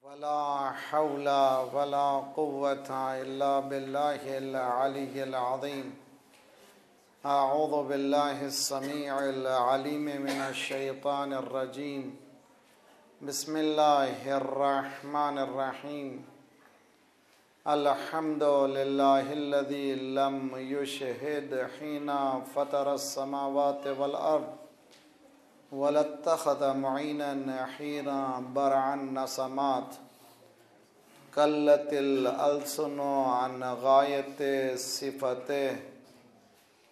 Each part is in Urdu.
ولا حول ولا قوة إلا بالله العلي العظيم. أعوذ بالله السميع العليم من الشيطان الرجيم. بسم الله الرحمن الرحيم. الحمد لله الذي لم يشهد حين فطر السماوات والأرض ولا اتخذ معينا حين برع النسمات. قلت الألسن عن غاية صفته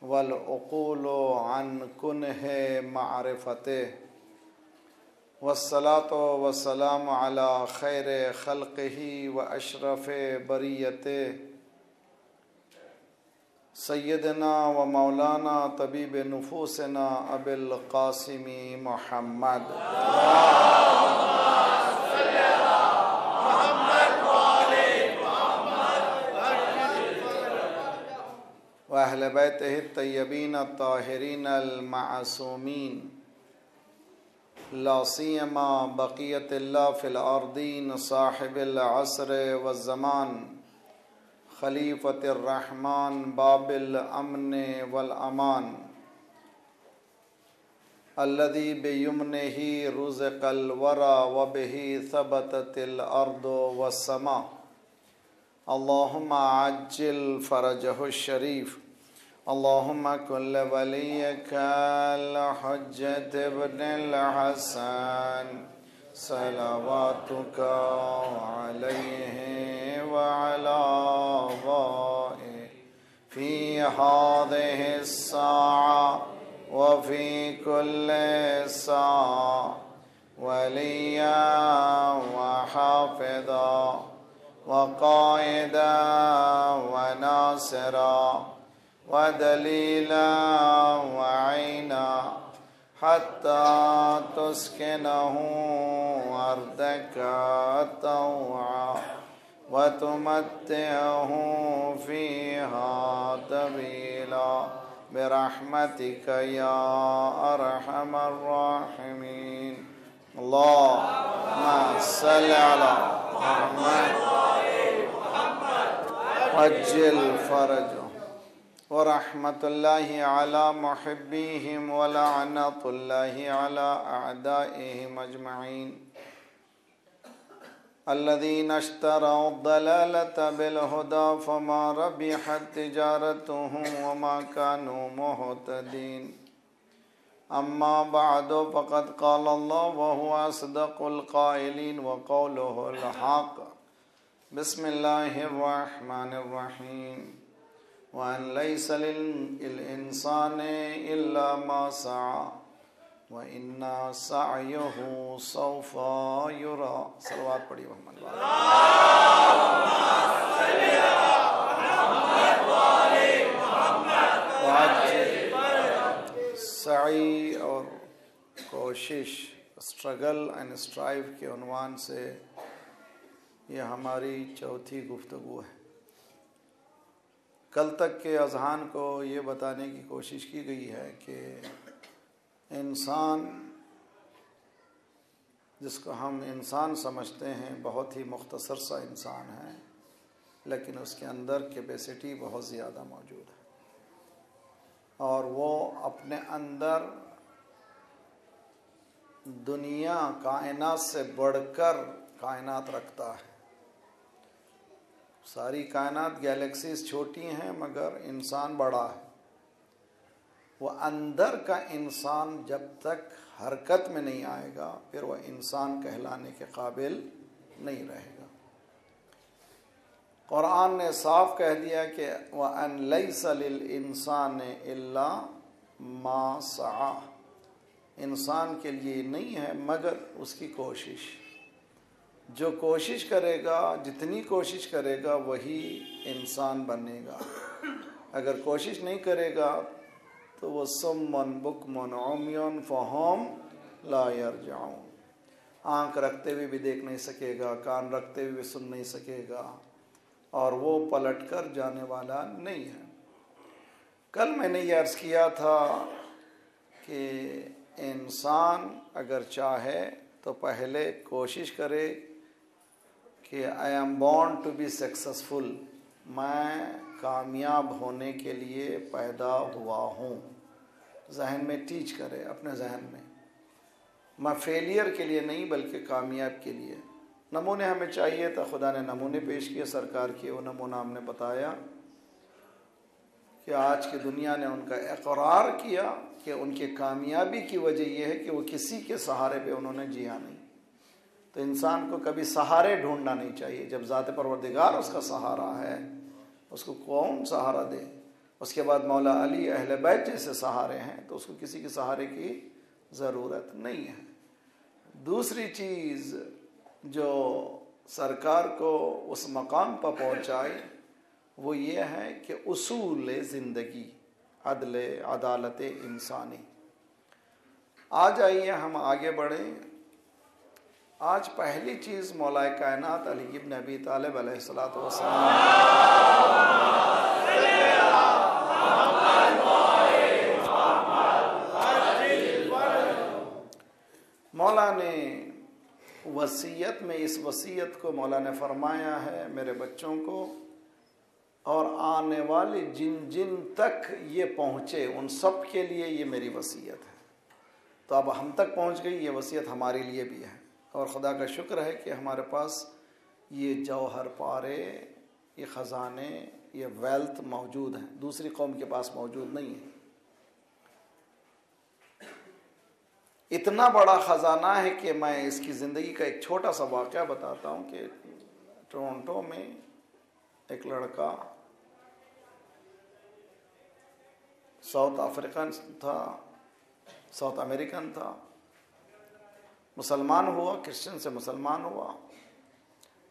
والعقول عن كنه معرفته. والصلاة والسلام على خير خلقه وأشرف بريته سيدنا ومولانا طبيب نفوسنا أبي القاسم محمد وأهل بيته الطيبين الطاهرين المعصومين لا سيما بقية الله في الأرضين صاحب العصر والزمان خلیفۃ الرحمن باب الامن والامان الذي بيمنه رزق الورى وبه ثبتت الارض والسماء. اللهم عجل فرجه الشريف. اللهم كن لوليك الحجة ابن الحسن صلواتك عليه وعلى آبائه في هذه الساعة وفي كل ساعة وليا وحافظا وقائدا وناصرا ودليلا وعينا حتى تسكنه أرضك طوعا وتمتعه فيها طويلا برحمتك يا أرحم الراحمين. اللهم صل على محمد وعجل فرجه ورحمة الله على محبيهم ولعنة الله على أعدائهم أجمعين الذين اشتروا الضلالة بالهدى فما ربحت تجارتهم وما كانوا مهتدين. أما بعد فقد قال الله وهو أصدق القائلين وقوله الحق. بسم الله الرحمن الرحيم. وأن ليس للإنسان إلا ما سعى وإن سعيه سوف يرى. صلوات پڑھی محمد سعی اور کوشش اسٹرگل اینڈ اسٹرائیو کے عنوان سے یہ ہماری چوتھی گفتگو ہے. کل تک کے اذہان کو یہ بتانے کی کوشش کی گئی ہے کہ انسان جس کو ہم انسان سمجھتے ہیں بہت ہی مختصر سا انسان ہے، لیکن اس کے اندر کیپیسٹی بہت زیادہ موجود ہے اور وہ اپنے اندر دنیا کائنات سے بڑھ کر کائنات رکھتا ہے. ساری کائنات گیلیکسیز چھوٹی ہیں مگر انسان بڑا ہے. وہ اندر کا انسان جب تک حرکت میں نہیں آئے گا پھر وہ انسان کہلانے کے قابل نہیں رہے گا. قرآن نے صاف کہہ دیا کہ وَأَن لَيْسَ لِلْإِنسَانِ إِلَّا مَا سَعَى. انسان کے لیے نہیں ہے مگر اس کی کوشش. جو کوشش کرے گا، جتنی کوشش کرے گا وہی انسان بنے گا. اگر کوشش نہیں کرے گا تو وہ صم بکم عمی فہم لا یرجعون. آنکھ رکھتے ہوئے بھی دیکھ نہیں سکے گا، کان رکھتے ہوئے بھی سن نہیں سکے گا اور وہ پلٹ کر جانے والا نہیں ہے. کل میں نے یہ عرض کیا تھا کہ انسان اگر چاہے تو پہلے کوشش کرے کہ I am born to be successful, میں کامیاب ہونے کے لیے پیدا ہوا ہوں. ذہن میں ٹیچ کرے اپنے ذہن میں فیلئر کے لیے نہیں بلکہ کامیاب کے لیے. نمونے ہمیں چاہیے تھا، خدا نے نمونے پیش کیے سرکار کے، وہ نمونہ ہم نے بتایا کہ آج کی دنیا نے ان کا اقرار کیا کہ ان کی کامیابی کی وجہ یہ ہے کہ وہ کسی کے سہارے پہ انہوں نے جیا نہیں. تو انسان کو کبھی سہارے ڈھونڈنا نہیں چاہیے. جب ذات پروردگار اس کا سہارا ہے اس کو کون سہارا دے؟ اس کے بعد مولا علی، اہل بیت جیسے سہارے ہیں، تو اس کو کسی کے سہارے کی ضرورت نہیں ہے. دوسری چیز جو سرکار کو اس مقام پر پہنچائے وہ یہ ہے کہ اصول زندگی، عدل، عدالت انسانی. آج آئیے ہم آگے بڑھیں. آج پہلی چیز مولا کائنات علی ابن ابی طالب علیہ الصلوۃ والسلام مولا نے وصیت میں، اس وصیت کو مولا نے فرمایا ہے میرے بچوں کو اور آنے والے جن جن تک یہ پہنچے ان سب کے لیے یہ میری وصیت ہے. تو اب ہم تک پہنچ گئی، یہ وصیت ہمارے لیے بھی ہے. اور خدا کا شکر ہے کہ ہمارے پاس یہ جوہر پارے، یہ خزانے، یہ ویلتھ موجود ہیں، دوسری قوم کے پاس موجود نہیں ہے. اتنا بڑا خزانہ ہے کہ میں اس کی زندگی کا ایک چھوٹا سا واقعہ بتاتا ہوں کہ ٹورنٹو میں ایک لڑکا ساؤتھ افریقن تھا، ساؤتھ امریکن تھا، مسلمان ہوا، کرسچن سے مسلمان ہوا.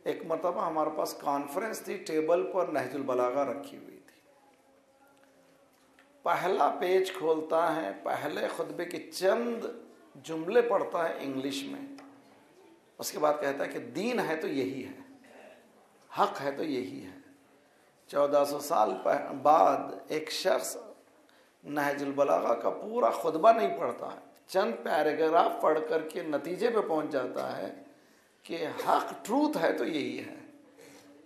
ایک مرتبہ ہمارے پاس کانفرنس تھی، ٹیبل پر نہج البلاغہ رکھی ہوئی تھی. پہلا پیج کھولتا ہے، پہلے خطبے کے چند جملے پڑھتا ہے انگلش میں. اس کے بعد کہتا ہے کہ دین ہے تو یہی ہے، حق ہے تو یہی ہے. 1400 سال بعد ایک شخص نہج البلاغہ کا پورا خطبہ نہیں پڑھتا ہے، چند پیراگراف پڑھ کر کے نتیجے پہ پہنچ جاتا ہے کہ حق، ٹروتھ ہے تو یہی ہے.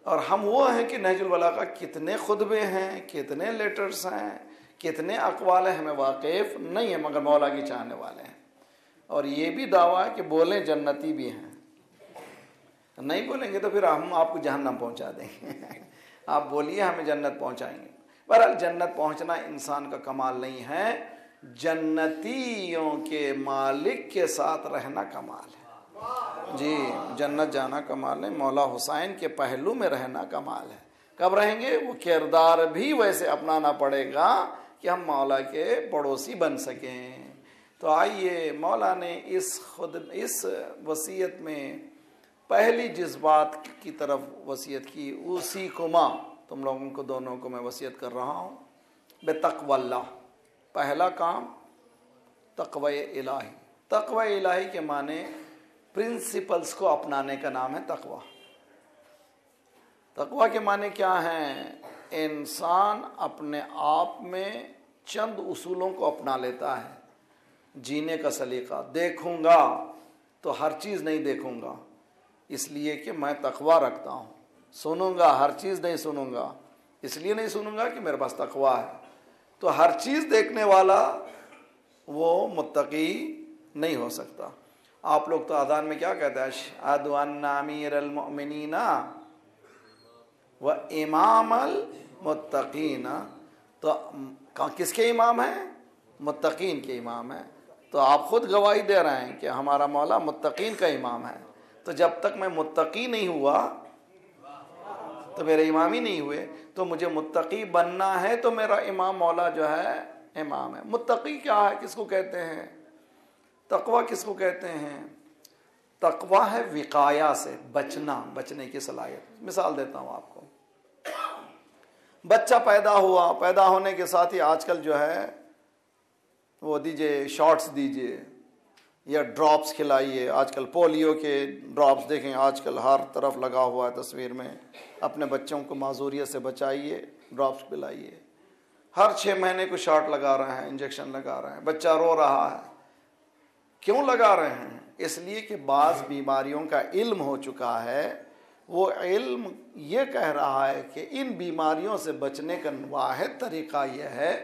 اور ہم وہ ہیں کہ نہج البلاغہ کتنے خطبے ہیں، کتنے لیٹرز ہیں، کتنے اقوال ہیں، ہمیں واقف نہیں ہے، مگر مولا کی چاہنے والے ہیں. اور یہ بھی دعویٰ ہے کہ بولیں جنتی بھی ہیں. نہیں بولیں گے تو پھر ہم آپ کو جہنم پہنچا دیں گے. آپ بولیے ہمیں جنت پہنچائیں گے. بہرحال جنت پہنچنا انسان کا کمال نہیں ہے، جنتیوں کے مالک کے ساتھ رہنا کمال ہے. جی، جنت جانا کمال ہے، مولا حسین کے پہلو میں رہنا کمال ہے. کب رہیں گے؟ وہ کردار بھی ویسے اپنانا پڑے گا کہ ہم مولا کے پڑوسی بن سکیں. تو آئیے، مولا نے اس وصیت میں پہلی جس بات کی طرف وصیت کی، اسی کما، تم لوگوں کو دونوں کو میں وصیت کر رہا ہوں، بتقوی اللہ. پہلا کام تقوی الہی. تقوی الہی کے معنی پرنسپلز کو اپنانے کا نام ہے تقوی. تقوی کے معنی کیا ہیں؟ انسان اپنے آپ میں چند اصولوں کو اپنا لیتا ہے. جینے کا سلیقہ، دیکھوں گا تو ہر چیز نہیں دیکھوں گا اس لیے کہ میں تقوی رکھتا ہوں. سنوں گا، ہر چیز نہیں سنوں گا اس لیے نہیں سنوں گا کہ میرے پاس تقوی ہے. تو ہر چیز دیکھنے والا وہ متقی نہیں ہو سکتا. آپ لوگ تو اذان میں کیا کہتے ہیں؟ اشہد ان امیر المؤمنین و امام المتقین. تو کس کے امام ہیں؟ متقین کے امام ہیں. تو آپ خود گواہی دے رہے ہیں کہ ہمارا مولا متقین کا امام ہے. تو جب تک میں متقی نہیں ہوا تو میرے امام ہی نہیں ہوئے. تو مجھے متقی بننا ہے تو میرا امام مولا جو ہے امام ہے. متقی کیا ہے، کس کو کہتے ہیں؟ تقوی کس کو کہتے ہیں؟ تقوی ہے وقایا سے بچنا، بچنے کی صلاحیت. مثال دیتا ہوں آپ کو. بچہ پیدا ہوا، پیدا ہونے کے ساتھ ہی آج کل جو ہے وہ دیجئے، شارٹس دیجئے یا ڈراپس کھلائیے. آج کل پولیو کے ڈراپس دیکھیں آج کل ہر طرف لگا ہوا ہے تصویر میں. اپنے بچوں کو معذوریت سے بچائیے، ڈراپس پلائیے. ہر 6 مہینے کو شاٹ لگا رہے ہیں، انجیکشن لگا رہے ہیں. بچہ رو رہا ہے. کیوں لگا رہے ہیں؟ اس لیے کہ بعض بیماریوں کا علم ہو چکا ہے وہ علم یہ کہہ رہا ہے کہ ان بیماریوں سے بچنے کا واحد طریقہ یہ ہے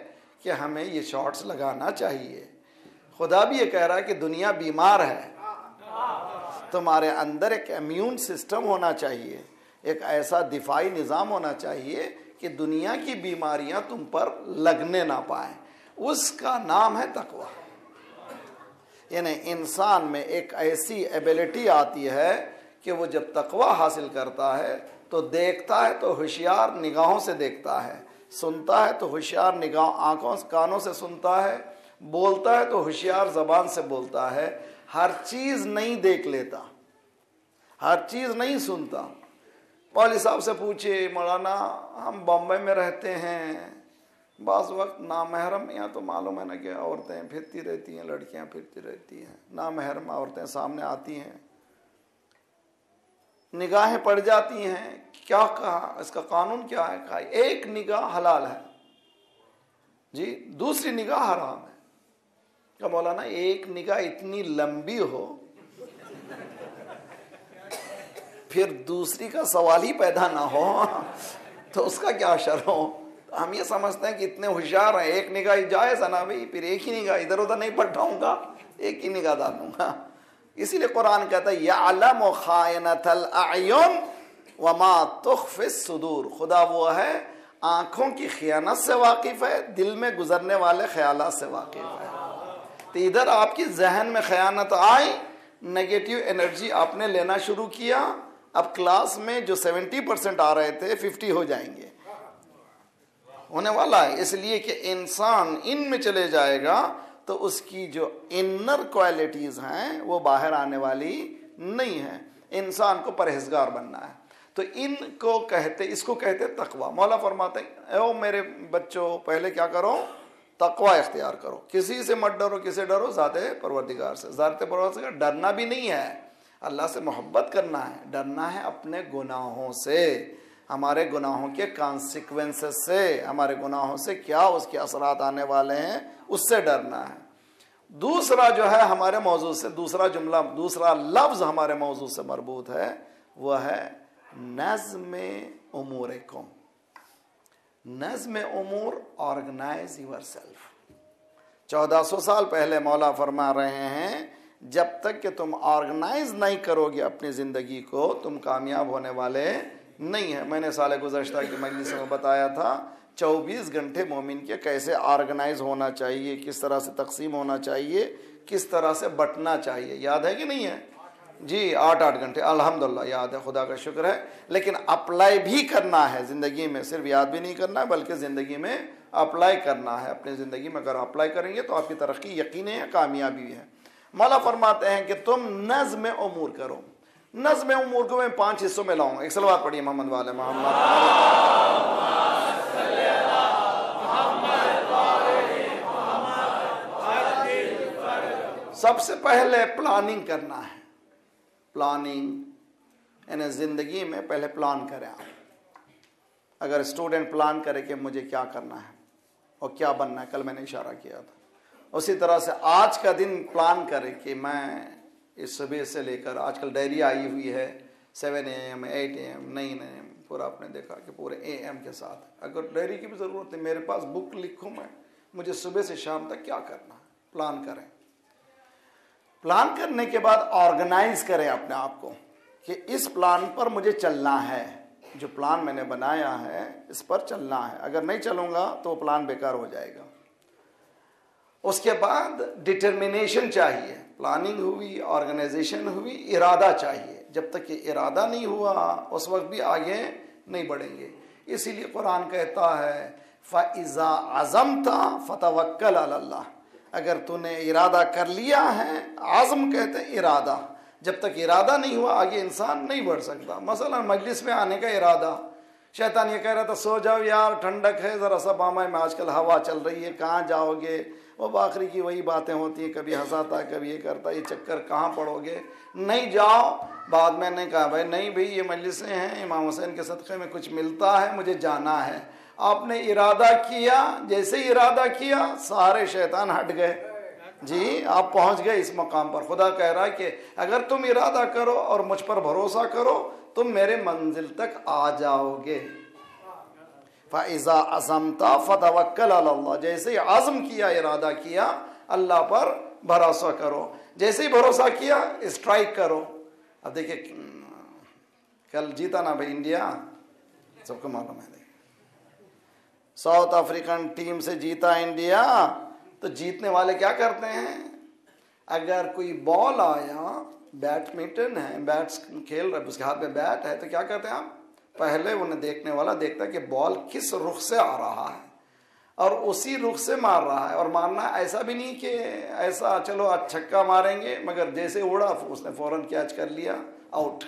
کہ ہمیں یہ شارٹس لگانا چاہیے. خدا بھی یہ کہہ رہا ہے کہ دنیا بیمار ہے, تمہارے اندر ایک امیون سسٹم ہونا چاہیے, ایک ایسا دفاعی نظام ہونا چاہیے کہ دنیا کی بیماریاں تم پر لگنے نہ پائیں. اس کا نام ہے تقوی. یعنی انسان میں ایک ایسی ایبلٹی آتی ہے کہ وہ جب تقوی حاصل کرتا ہے تو دیکھتا ہے تو ہوشیار نگاہوں سے دیکھتا ہے, سنتا ہے تو ہوشیار آنکھوں کانوں سے سنتا ہے, بولتا ہے تو ہوشیار زبان سے بولتا ہے. ہر چیز نہیں دیکھ لیتا, ہر چیز نہیں سنتا. مولوی صاحب سے پوچھے, مولانا ہم بامبے میں رہتے ہیں, بعض وقت نامحرم, یہاں تو معلوم ہے نا کہ عورتیں پھرتی رہتی ہیں, لڑکیاں پھرتی رہتی ہیں, نامحرم عورتیں سامنے آتی ہیں, نگاہیں پڑ جاتی ہیں. کیا کہا, اس کا قانون کیا ہے؟ کہا ایک نگاہ حلال ہے جی, دوسری نگاہ حرام ہے. کہ مولانا ایک نگاہ اتنی لمبی ہو پھر دوسری کا سوال ہی پیدا نہ ہو تو اس کا کیا شر ہو. ہم یہ سمجھتے ہیں کہ اتنے ہوشیار ہیں, ایک نگاہ جائز ہے نا بھائی, پھر ایک ہی نگاہ, ادھر ادھر نہیں پٹاؤں گا, ایک ہی نگاہ ڈالوں گا. اسی لیے قرآن کہتا ہے یعلم خائنۃ الاعین وما تخفی الصدور. خدا وہ ہے آنکھوں کی خیانت سے واقف ہے, دل میں گزرنے والے خیالات سے واقف ہے. تو ادھر آپ کی ذہن میں خیانت آئی, نیگیٹو انرجی آپ نے لینا شروع کیا, اب کلاس میں جو 70% آ رہے تھے 50 ہو جائیں گے, ہونے والا ہے. اس لیے کہ انسان ان میں چلے جائے گا تو اس کی جو انر کوالٹیز ہیں وہ باہر آنے والی نہیں ہیں. انسان کو پرہیزگار بننا ہے. تو ان کو کہتے, اس کو کہتے تقوی. مولا فرماتے ہیں اے میرے بچوں, پہلے کیا کرو, تقوی اختیار کرو. کسی سے مت ڈرو, کسے ڈرو؟ ذات پروردگار سے. ذات پروردگار سے ڈرنا بھی نہیں ہے, اللہ سے محبت کرنا ہے. ڈرنا ہے اپنے گناہوں سے, ہمارے گناہوں کے کانسیکوینسز سے, ہمارے گناہوں سے کیا اس کے اثرات آنے والے ہیں, اس سے ڈرنا ہے. دوسرا جو ہے ہمارے موضوع سے, دوسرا جملہ, دوسرا لفظ ہمارے موضوع سے مربوط ہے, وہ ہے نظم امورکم. نظم امور, آرگنائز یور سیلف. 1400 سال پہلے مولا فرما رہے ہیں جب تک کہ تم آرگنائز نہیں کرو گے اپنی زندگی کو, تم کامیاب ہونے والے نہیں ہیں. میں نے سال گزشتہ کی مجلس میں بتایا تھا 24 گھنٹے مومن کے کیسے آرگنائز ہونا چاہیے, کس طرح سے تقسیم ہونا چاہیے, کس طرح سے بٹنا چاہیے. یاد ہے کہ نہیں ہے جی؟ 8 گھنٹے الحمدللہ یاد ہے, خدا کا شکر ہے. لیکن اپلائی بھی کرنا ہے زندگی میں, صرف یاد بھی نہیں کرنا ہے بلکہ زندگی میں اپلائی کرنا ہے. اپنی زندگی میں اگر اپلائی کریں گے تو آپ کی ترقی یقینی ہے, کامیابی ہے. مولا فرماتے ہیں کہ تم نظم امور کرو. نظم امور کو میں 5 حصوں میں لاؤں گا. ایک صلوات پڑھیے محمد والے محمد. سب سے پہلے پلاننگ کرنا ہے. پلاننگ یعنی زندگی میں پہلے پلان کریں آپ. اگر اسٹوڈنٹ پلان کرے کہ مجھے کیا کرنا ہے اور کیا بننا ہے, کل میں نے اشارہ کیا تھا, اسی طرح سے آج کا دن پلان کرے کہ میں اس صبح سے لے کر, آج کل ڈائری آئی ہوئی ہے 7 AM 8 AM 9 AM, پورا آپ نے دیکھا کہ پورے AM کے ساتھ. اگر ڈائری کی بھی ضرورت ہے, میرے پاس بک لکھوں میں, مجھے صبح سے شام تک کیا کرنا ہے, پلان کریں. پلان کرنے کے بعد آرگنائز کریں اپنے آپ کو کہ اس پلان پر مجھے چلنا ہے, جو پلان میں نے بنایا ہے اس پر چلنا ہے. اگر نہیں چلوں گا تو وہ پلان بیکار ہو جائے گا. اس کے بعد ڈٹرمنیشن چاہیے. پلاننگ ہوئی, آرگنائزیشن ہوئی, ارادہ چاہیے. جب تک کہ ارادہ نہیں ہوا اس وقت بھی آگے نہیں بڑھیں گے. اسی لیے قرآن کہتا ہے فَإِذَا عَزَمْتَ فَتَوَكَّلْ عَلَى اللَّهِ. اگر تو نے ارادہ کر لیا ہے, عزم کہتے ہیں ارادہ, جب تک ارادہ نہیں ہوا آگے انسان نہیں بڑھ سکتا. مثلا مجلس میں آنے کا ارادہ, شیطان یہ کہہ رہا تھا سو جاؤ یار, ٹھنڈک ہے, ذرا سا بامائے میں آج کل ہوا چل رہی ہے, کہاں جاؤ گے, وہ باخری کی وہی باتیں ہوتی ہیں, کبھی ہنساتا کبھی یہ کرتا, یہ چکر کہاں پڑو گے, نہیں جاؤ. بعد میں نے کہا بھائی نہیں بھائی یہ مجلسیں ہیں, امام حسین کے صدقے میں کچھ ملتا ہے, مجھے جانا ہے. آپ نے ارادہ کیا, جیسے ہی ارادہ کیا سارے شیطان ہٹ گئے. جی آپ پہنچ گئے اس مقام پر. خدا کہہ رہا ہے کہ اگر تم ارادہ کرو اور مجھ پر بھروسہ کرو تم میرے منزل تک آ جاؤ گے. فَإِذَا عَزَمْتَ فَتَوَكَّلْ عَلَى اللَّهِ. جیسے ہی عزم کیا, ارادہ کیا, اللہ پر بھروسہ کرو. جیسے ہی بھروسہ کیا اسٹرائک کرو. اب دیکھیں کل جیتا نا بھائی انڈیا, سب کو معلوم ہے. ساؤتھ افریقن ٹیم سے جیتا انڈیا, تو جیتنے والے کیا کرتے ہیں, اگر کوئی بال آیا, بیڈمنٹن ہے, بیٹس کھیل رہا ہے, اس کے ہاتھ میں بیٹ ہے, تو کیا کرتے ہیں آپ, پہلے انہیں دیکھنے والا دیکھتا ہے کہ بال کس رخ سے آ رہا ہے اور اسی رخ سے مار رہا ہے. اور مارنا ایسا بھی نہیں کہ ایسا چلو چھکا ماریں گے, مگر جیسے اڑا اس نے فوراً کیچ کر لیا, آؤٹ.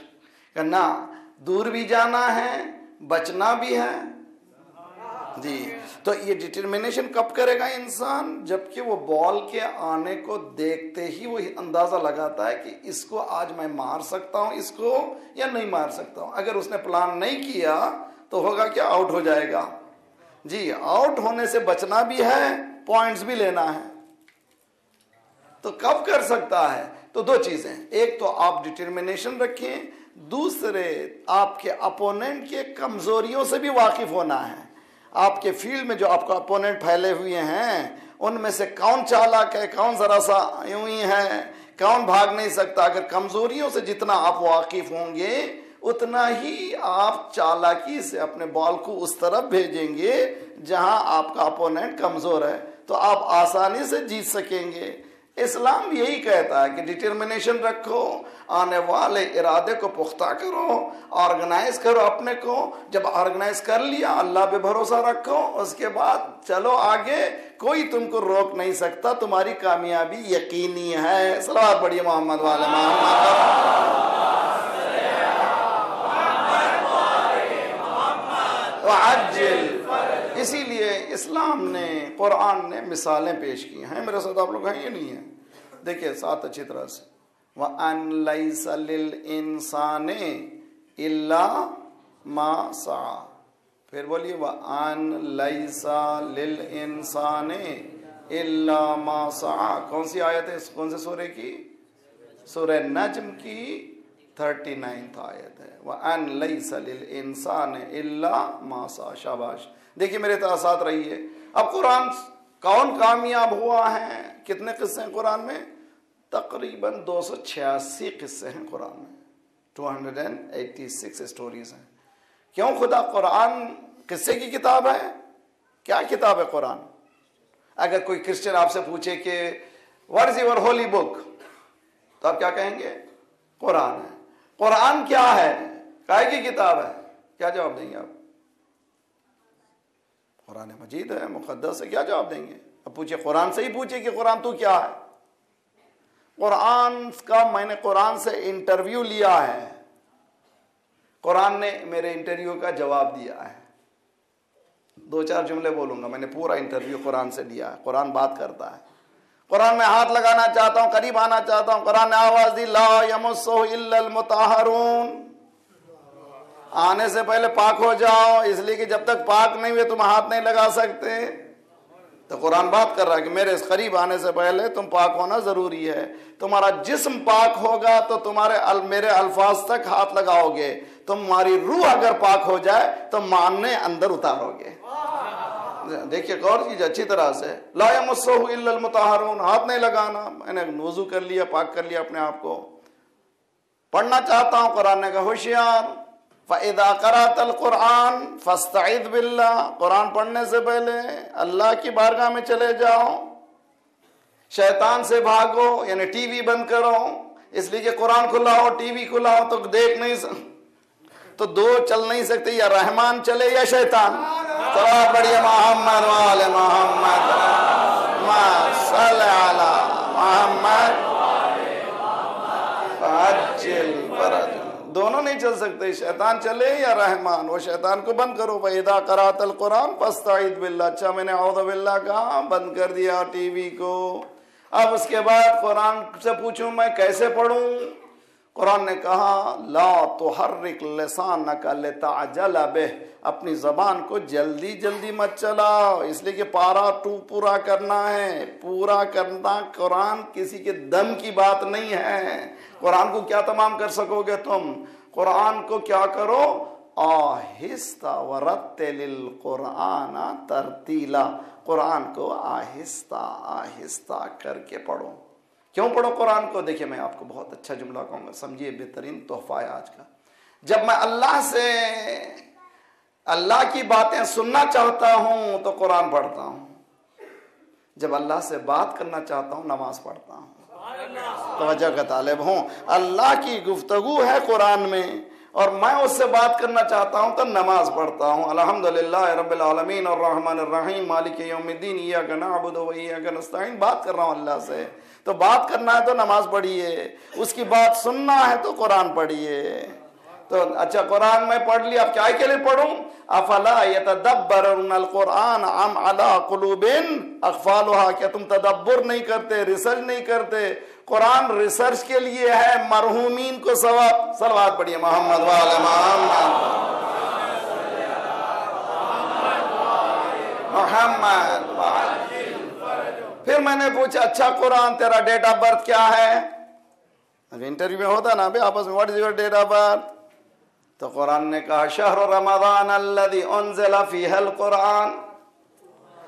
کرنا دور بھی جانا ہے, بچنا بھی ہے. جی تو یہ ڈٹرمنیشن کب کرے گا انسان, جبکہ وہ بال کے آنے کو دیکھتے ہی وہ اندازہ لگاتا ہے کہ اس کو آج میں مار سکتا ہوں اس کو یا نہیں مار سکتا ہوں. اگر اس نے پلان نہیں کیا تو ہوگا کیا, آؤٹ ہو جائے گا. جی آؤٹ ہونے سے بچنا بھی ہے, پوائنٹس بھی لینا ہے. تو کب کر سکتا ہے, تو دو چیزیں, ایک تو آپ ڈٹرمنیشن رکھیں, دوسرے آپ کے اپوننٹ کے کمزوریوں سے بھی واقف ہونا ہے. آپ کے فیلڈ میں جو آپ کا اپوننٹ پھیلے ہوئے ہیں ان میں سے کون چالاک ہے, کون ذرا سا یوں ہی ہے, کون بھاگ نہیں سکتا. اگر کمزوریوں سے جتنا آپ واقف ہوں گے اتنا ہی آپ چالاکی سے اپنے بال کو اس طرف بھیجیں گے جہاں آپ کا اپوننٹ کمزور ہے, تو آپ آسانی سے جیت سکیں گے. اسلام بھی یہی کہتا ہے کہ ڈٹرمنیشن رکھو, آنے والے ارادے کو پختہ کرو, آرگنائز کرو اپنے کو. جب آرگنائز کر لیا اللہ پہ بھروسہ رکھو, اس کے بعد چلو آگے, کوئی تم کو روک نہیں سکتا, تمہاری کامیابی یقینی ہے. صلوات پڑھیے محمد والے محمد. اسی لیے اسلام نے, قرآن نے مثالیں پیش کی ہیں. میرے ساتھ آپ لوگ ہیں یہ نہیں ہیں, دیکھیے ساتھ اچھی طرح سے. وَأَن لَيْسَ لِلْإِنسَانِ إِلَّا مَا سَعَى. پھر بولیے وَأَن لَيْسَ لِلْإِنسَانِ إِلَّا مَا سَعَى. کون سی آیت ہے, کون سے سورے کی, سورہ نجم کی 39 آیت ہے. وَأَن لَيْسَ لِلْإِنسَانِ إِلَّا مَا سَعَى. شاباش. دیکھیے میرے ساتھ رہیے. اب قرآن کون کامیاب ہوا ہے, کتنے قصے ہیں قرآن میں, تقریباً 286 قصے ہیں قرآن میں, 286 سٹوریز ہیں. کیوں, خدا قرآن قصے کی کتاب ہے. کیا کتاب ہے قرآن؟ اگر کوئی کرسچن آپ سے پوچھے کہ واٹ از یور ہولی بک, تو آپ کیا کہیں گے, قرآن ہے. قرآن کیا ہے, کائے کی کتاب ہے, کیا جواب دیں گے آپ؟ قرآن مجید ہے, مقدس ہے. کیا جواب دیں گے؟ اب پوچھئے, قرآن سے ہی پوچھئے کہ قرآن تو کیا ہے. قرآن کا میں نے قرآن سے انٹرویو لیا ہے, قرآن نے میرے انٹرویو کا جواب دیا ہے. 2-4 جملے بولوں گا, میں نے پورا انٹرویو قرآن سے لیا ہے. قرآن بات کرتا ہے. قرآن میں ہاتھ لگانا چاہتا ہوں, قریب آنا چاہتا ہوں. قرآن نے آواز دی, لا یمسہ الا المطہرون. آنے سے پہلے پاک ہو جاؤ, اس لیے کہ جب تک پاک نہیں ہوئے تم ہاتھ نہیں لگا سکتے. تو قرآن بات کر رہا ہے کہ میرے اس قریب آنے سے پہلے تم پاک ہونا ضروری ہے. تمہارا جسم پاک ہوگا تو میرے الفاظ تک ہاتھ لگاؤ گے. تمہاری روح اگر پاک ہو جائے تو ماننے اندر اتارو گے. دیکھیے غور کیجیے اچھی طرح سے, لا یمسہ الا المطہرون, ہاتھ نہیں لگانا. میں نے وضو کر لیا, پاک کر لیا اپنے آپ کو. پڑھنا چاہتا ہوں, قرآن نے کہا ہوشیار, فَإِذَا قَرَأْتَ الْقُرْآنَ فَاسْتَعِذْ بِاللَّهِ. قرآن پڑھنے سے پہلے اللہ کی بارگاہ میں چلے جاؤ, شیطان سے بھاگو, یعنی ٹی وی بند کرو. اس لیے کہ قرآن کھلا ہو, ٹی وی کھلا ہو تو دیکھ نہیں تو دو چل نہیں سکتے, یا رحمان چلے یا شیطان. صلوات پڑھیے محمد وآل محمد, صلی علی محمد. فعجل فرج, دونوں نہیں چل سکتے, شیطان چلے یا رحمان. وہ شیطان کو بند کرو. وَإِذَا قَرَأْتَ الْقُرْآنَ فَاسْتَعِذْ بِاللَّهِ. اچھا میں نے اعوذ باللہ کہا, بند کر دیا ٹی وی کو. اب اس کے بعد قرآن سے پوچھوں میں کیسے پڑھوں. قرآن نے کہا لا تحرک لسانک لتعجل بہ، اپنی زبان کو جلدی جلدی مت چلاؤ، اس لیے کہ پارا پورا کرنا ہے، پورا کرنا۔ قرآن کسی کے دم کی بات نہیں ہے۔ قرآن کو کیا تمام کر سکو گے تم؟ قرآن کو کیا کرو؟ آہستہ ورتل القرآن ترتیلا، قرآن کو آہستہ آہستہ کر کے پڑھو۔ کیوں پڑھو قرآن کو؟ دیکھیں میں آپ کو بہت اچھا جملہ کہوں گا، سمجھیے، بہترین تحفہ ہے آج کا۔ جب میں اللہ سے اللہ کی باتیں سننا چاہتا ہوں تو قرآن پڑھتا ہوں، جب اللہ سے بات کرنا چاہتا ہوں نماز پڑھتا ہوں۔ توجہ کا طالب ہوں، اللہ کی گفتگو ہے قرآن میں اور میں اس سے بات کرنا چاہتا ہوں تو نماز پڑھتا ہوں۔ الحمدللہ رب العالمین الرحمن الرحیم مالک یوم الدین ایاک نعبد و ایاک نستعین، بات کر رہا ہوں اللہ سے، تو بات کرنا ہے تو نماز پڑھیے، اس کی بات سننا ہے تو قرآن پڑھیے۔ تو اچھا قرآن میں پڑھ لیا، اب کیا کے لیے پڑھوں؟ افلا یتدبرون القرآن ام علی قلوب اقفالها، کیا تم تدبر نہیں کرتے، ریسرچ نہیں کرتے؟ قرآن ریسرچ کے لیے ہے، مرحومین کو ثواب۔ صلوات پڑھیے محمد وعلی محمد محمد۔ پھر میں نے پوچھا اچھا قرآن تیرا ڈیٹ آف برتھ کیا ہے؟ ابھی انٹرویو میں ہوتا نا ابھی آپس میں، what is your date of birth? تو قرآن نے کہا شہر رمضان الذی انزل فیہ القرآن،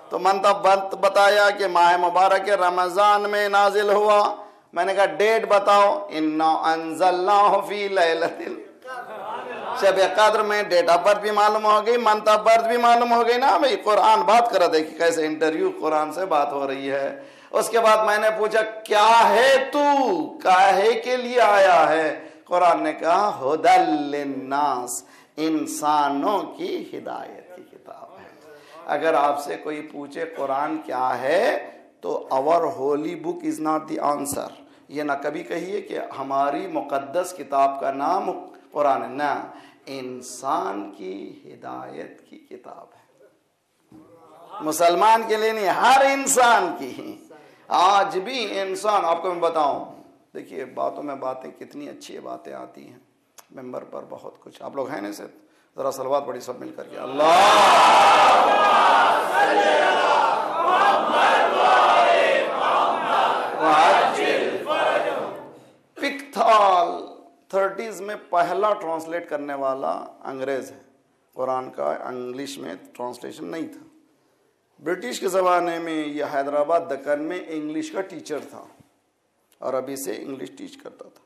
تو منتب بتایا کہ ماہ مبارک رمضان میں نازل ہوا۔ میں نے کہا ڈیٹ بتاؤ، انا انزلناہ فی لیلۃ شب قدر میں۔ ڈیٹ آف برتھ بھی معلوم ہو گئی، منتھ آف برتھ بھی معلوم ہو گئی نا بھائی۔ قرآن بات کر رہا، دیکھیے کیسے انٹرویو قرآن سے بات ہو رہی ہے۔ اس کے بعد میں نے پوچھا کیا ہے تو، کاہے کے لیے آیا ہے؟ قرآن نے کہا ہدی للناس، انسانوں کی ہدایت کی کتاب ہے۔ اگر آپ سے کوئی پوچھے قرآن کیا ہے تو our holy book is not the answer، یہ نہ کبھی کہیے کہ ہماری مقدس کتاب کا نام قرآن ہے، نہ، انسان کی ہدایت کی کتاب ہے، مسلمان کے لیے نہیں، ہر انسان کی۔ آج بھی انسان، آپ کو میں بتاؤں، دیکھیے باتوں میں باتیں کتنی اچھی باتیں آتی ہیں ممبر پر، بہت کچھ۔ آپ لوگ ہیں نا سے ذرا صلوات پڑھی سب مل کر کے، اللہ پکتھال 30s میں پہلا ٹرانسلیٹ کرنے والا انگریز ہے قرآن کا، انگلش میں ٹرانسلیشن نہیں تھا۔ برٹش کے زمانے میں یہ حیدرآباد دکن میں انگلش کا ٹیچر تھا، عربی سے انگلش ٹیچ کرتا تھا۔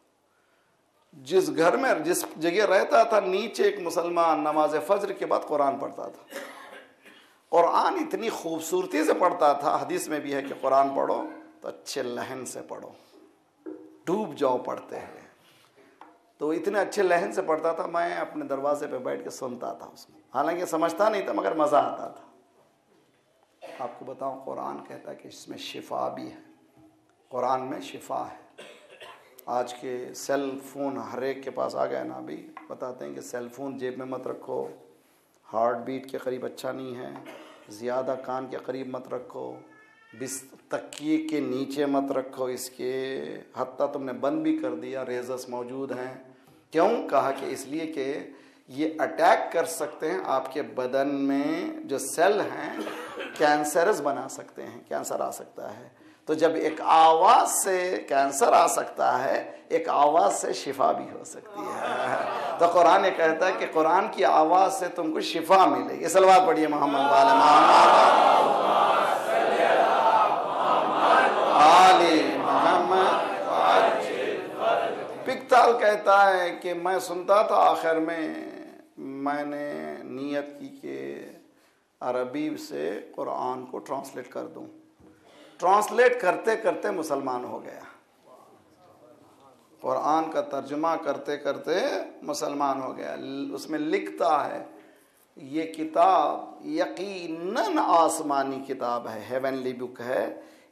جس گھر میں جس جگہ رہتا تھا نیچے ایک مسلمان نماز فجر کے بعد قرآن پڑھتا تھا۔ قرآن اتنی خوبصورتی سے پڑھتا تھا، حدیث میں بھی ہے کہ قرآن پڑھو تو اچھے لہن سے پڑھو، ڈوب جاؤ پڑھتے ہیں۔ تو اتنے اچھے لہن سے پڑھتا تھا، میں اپنے دروازے پہ بیٹھ کے سنتا تھا اس میں، حالانکہ سمجھتا نہیں تھا مگر مزہ آتا تھا۔ آپ کو بتاؤں قرآن کہتا ہے کہ اس میں شفا بھی ہے، قرآن میں شفا ہے۔ آج کے سیل فون ہر ایک کے پاس آ گئے نا، ابھی بتاتے ہیں کہ سیل فون جیب میں مت رکھو، ہارٹ بیٹ کے قریب اچھا نہیں ہے، زیادہ کان کے قریب مت رکھو، تکیے کے نیچے مت رکھو، اس کے حتیٰ تم نے بند بھی کر دیا، ریزرز موجود ہیں۔ کیوں؟ کہا کہ اس لیے کہ یہ اٹیک کر سکتے ہیں آپ کے بدن میں جو سیل ہیں، کینسرز بنا سکتے ہیں، کینسر آ سکتا ہے۔ تو جب ایک آواز سے کینسر آ سکتا ہے، ایک آواز سے شفا بھی ہو سکتی ہے۔ تو قرآن یہ کہتا ہے کہ قرآن کی آواز سے تم کو شفا ملے گی۔ صلوات پڑھیے محمد وعلی محمد۔ پکتال کہتا ہے کہ میں سنتا تھا، آخر میں نے نیت کی کہ عربی سے قرآن کو ٹرانسلیٹ کر دوں۔ ٹرانسلیٹ کرتے کرتے مسلمان ہو گیا، قرآن کا ترجمہ کرتے کرتے مسلمان ہو گیا۔ اس میں لکھتا ہے یہ کتاب یقیناً آسمانی کتاب ہے، ہیونلی بک ہے،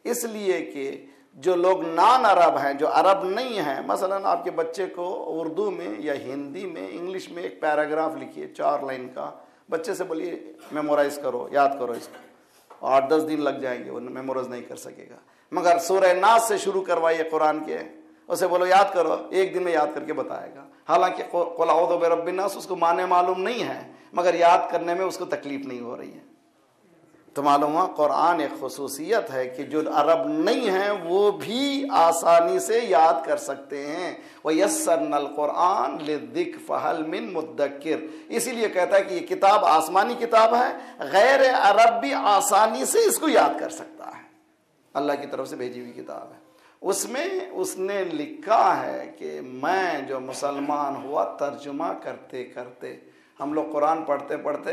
اس لیے کہ جو لوگ نان عرب ہیں، جو عرب نہیں ہیں، مثلا آپ کے بچے کو اردو میں یا ہندی میں انگلش میں ایک پیراگراف لکھیے 4 لائن کا، بچے سے بولیے میمورائز کرو، یاد کرو اس کو، 8-10 دن لگ جائیں گے، وہ میمورائز نہیں کر سکے گا۔ مگر سورہ ناس سے شروع کروائیے قرآن کے، اسے بولو یاد کرو، ایک دن میں یاد کر کے بتائے گا. حالانکہ قل اعوذ برب الناس اس کو معنی معلوم نہیں ہے، مگر یاد کرنے میں اس کو تکلیف نہیں ہو رہی ہے. تو معلوم ہوا قرآن ایک خصوصیت ہے کہ جو عرب نہیں ہیں وہ بھی آسانی سے یاد کر سکتے ہیں. وَيَسَّرْنَا الْقُرْآنَ لِلذِّكْرِ فَهَلْ مِن مُدَّكِّرٍ. اسی لیے کہتا ہے کہ یہ کتاب آسمانی کتاب ہے، غیر عرب بھی آسانی سے اس کو یاد کر سکتا ہے. اللہ کی طرف سے بھیجی ہوئی کتاب ہے. اس میں اس نے لکھا ہے کہ میں جو مسلمان ہوا ترجمہ کرتے کرتے، ہم لوگ قرآن پڑھتے پڑھتے،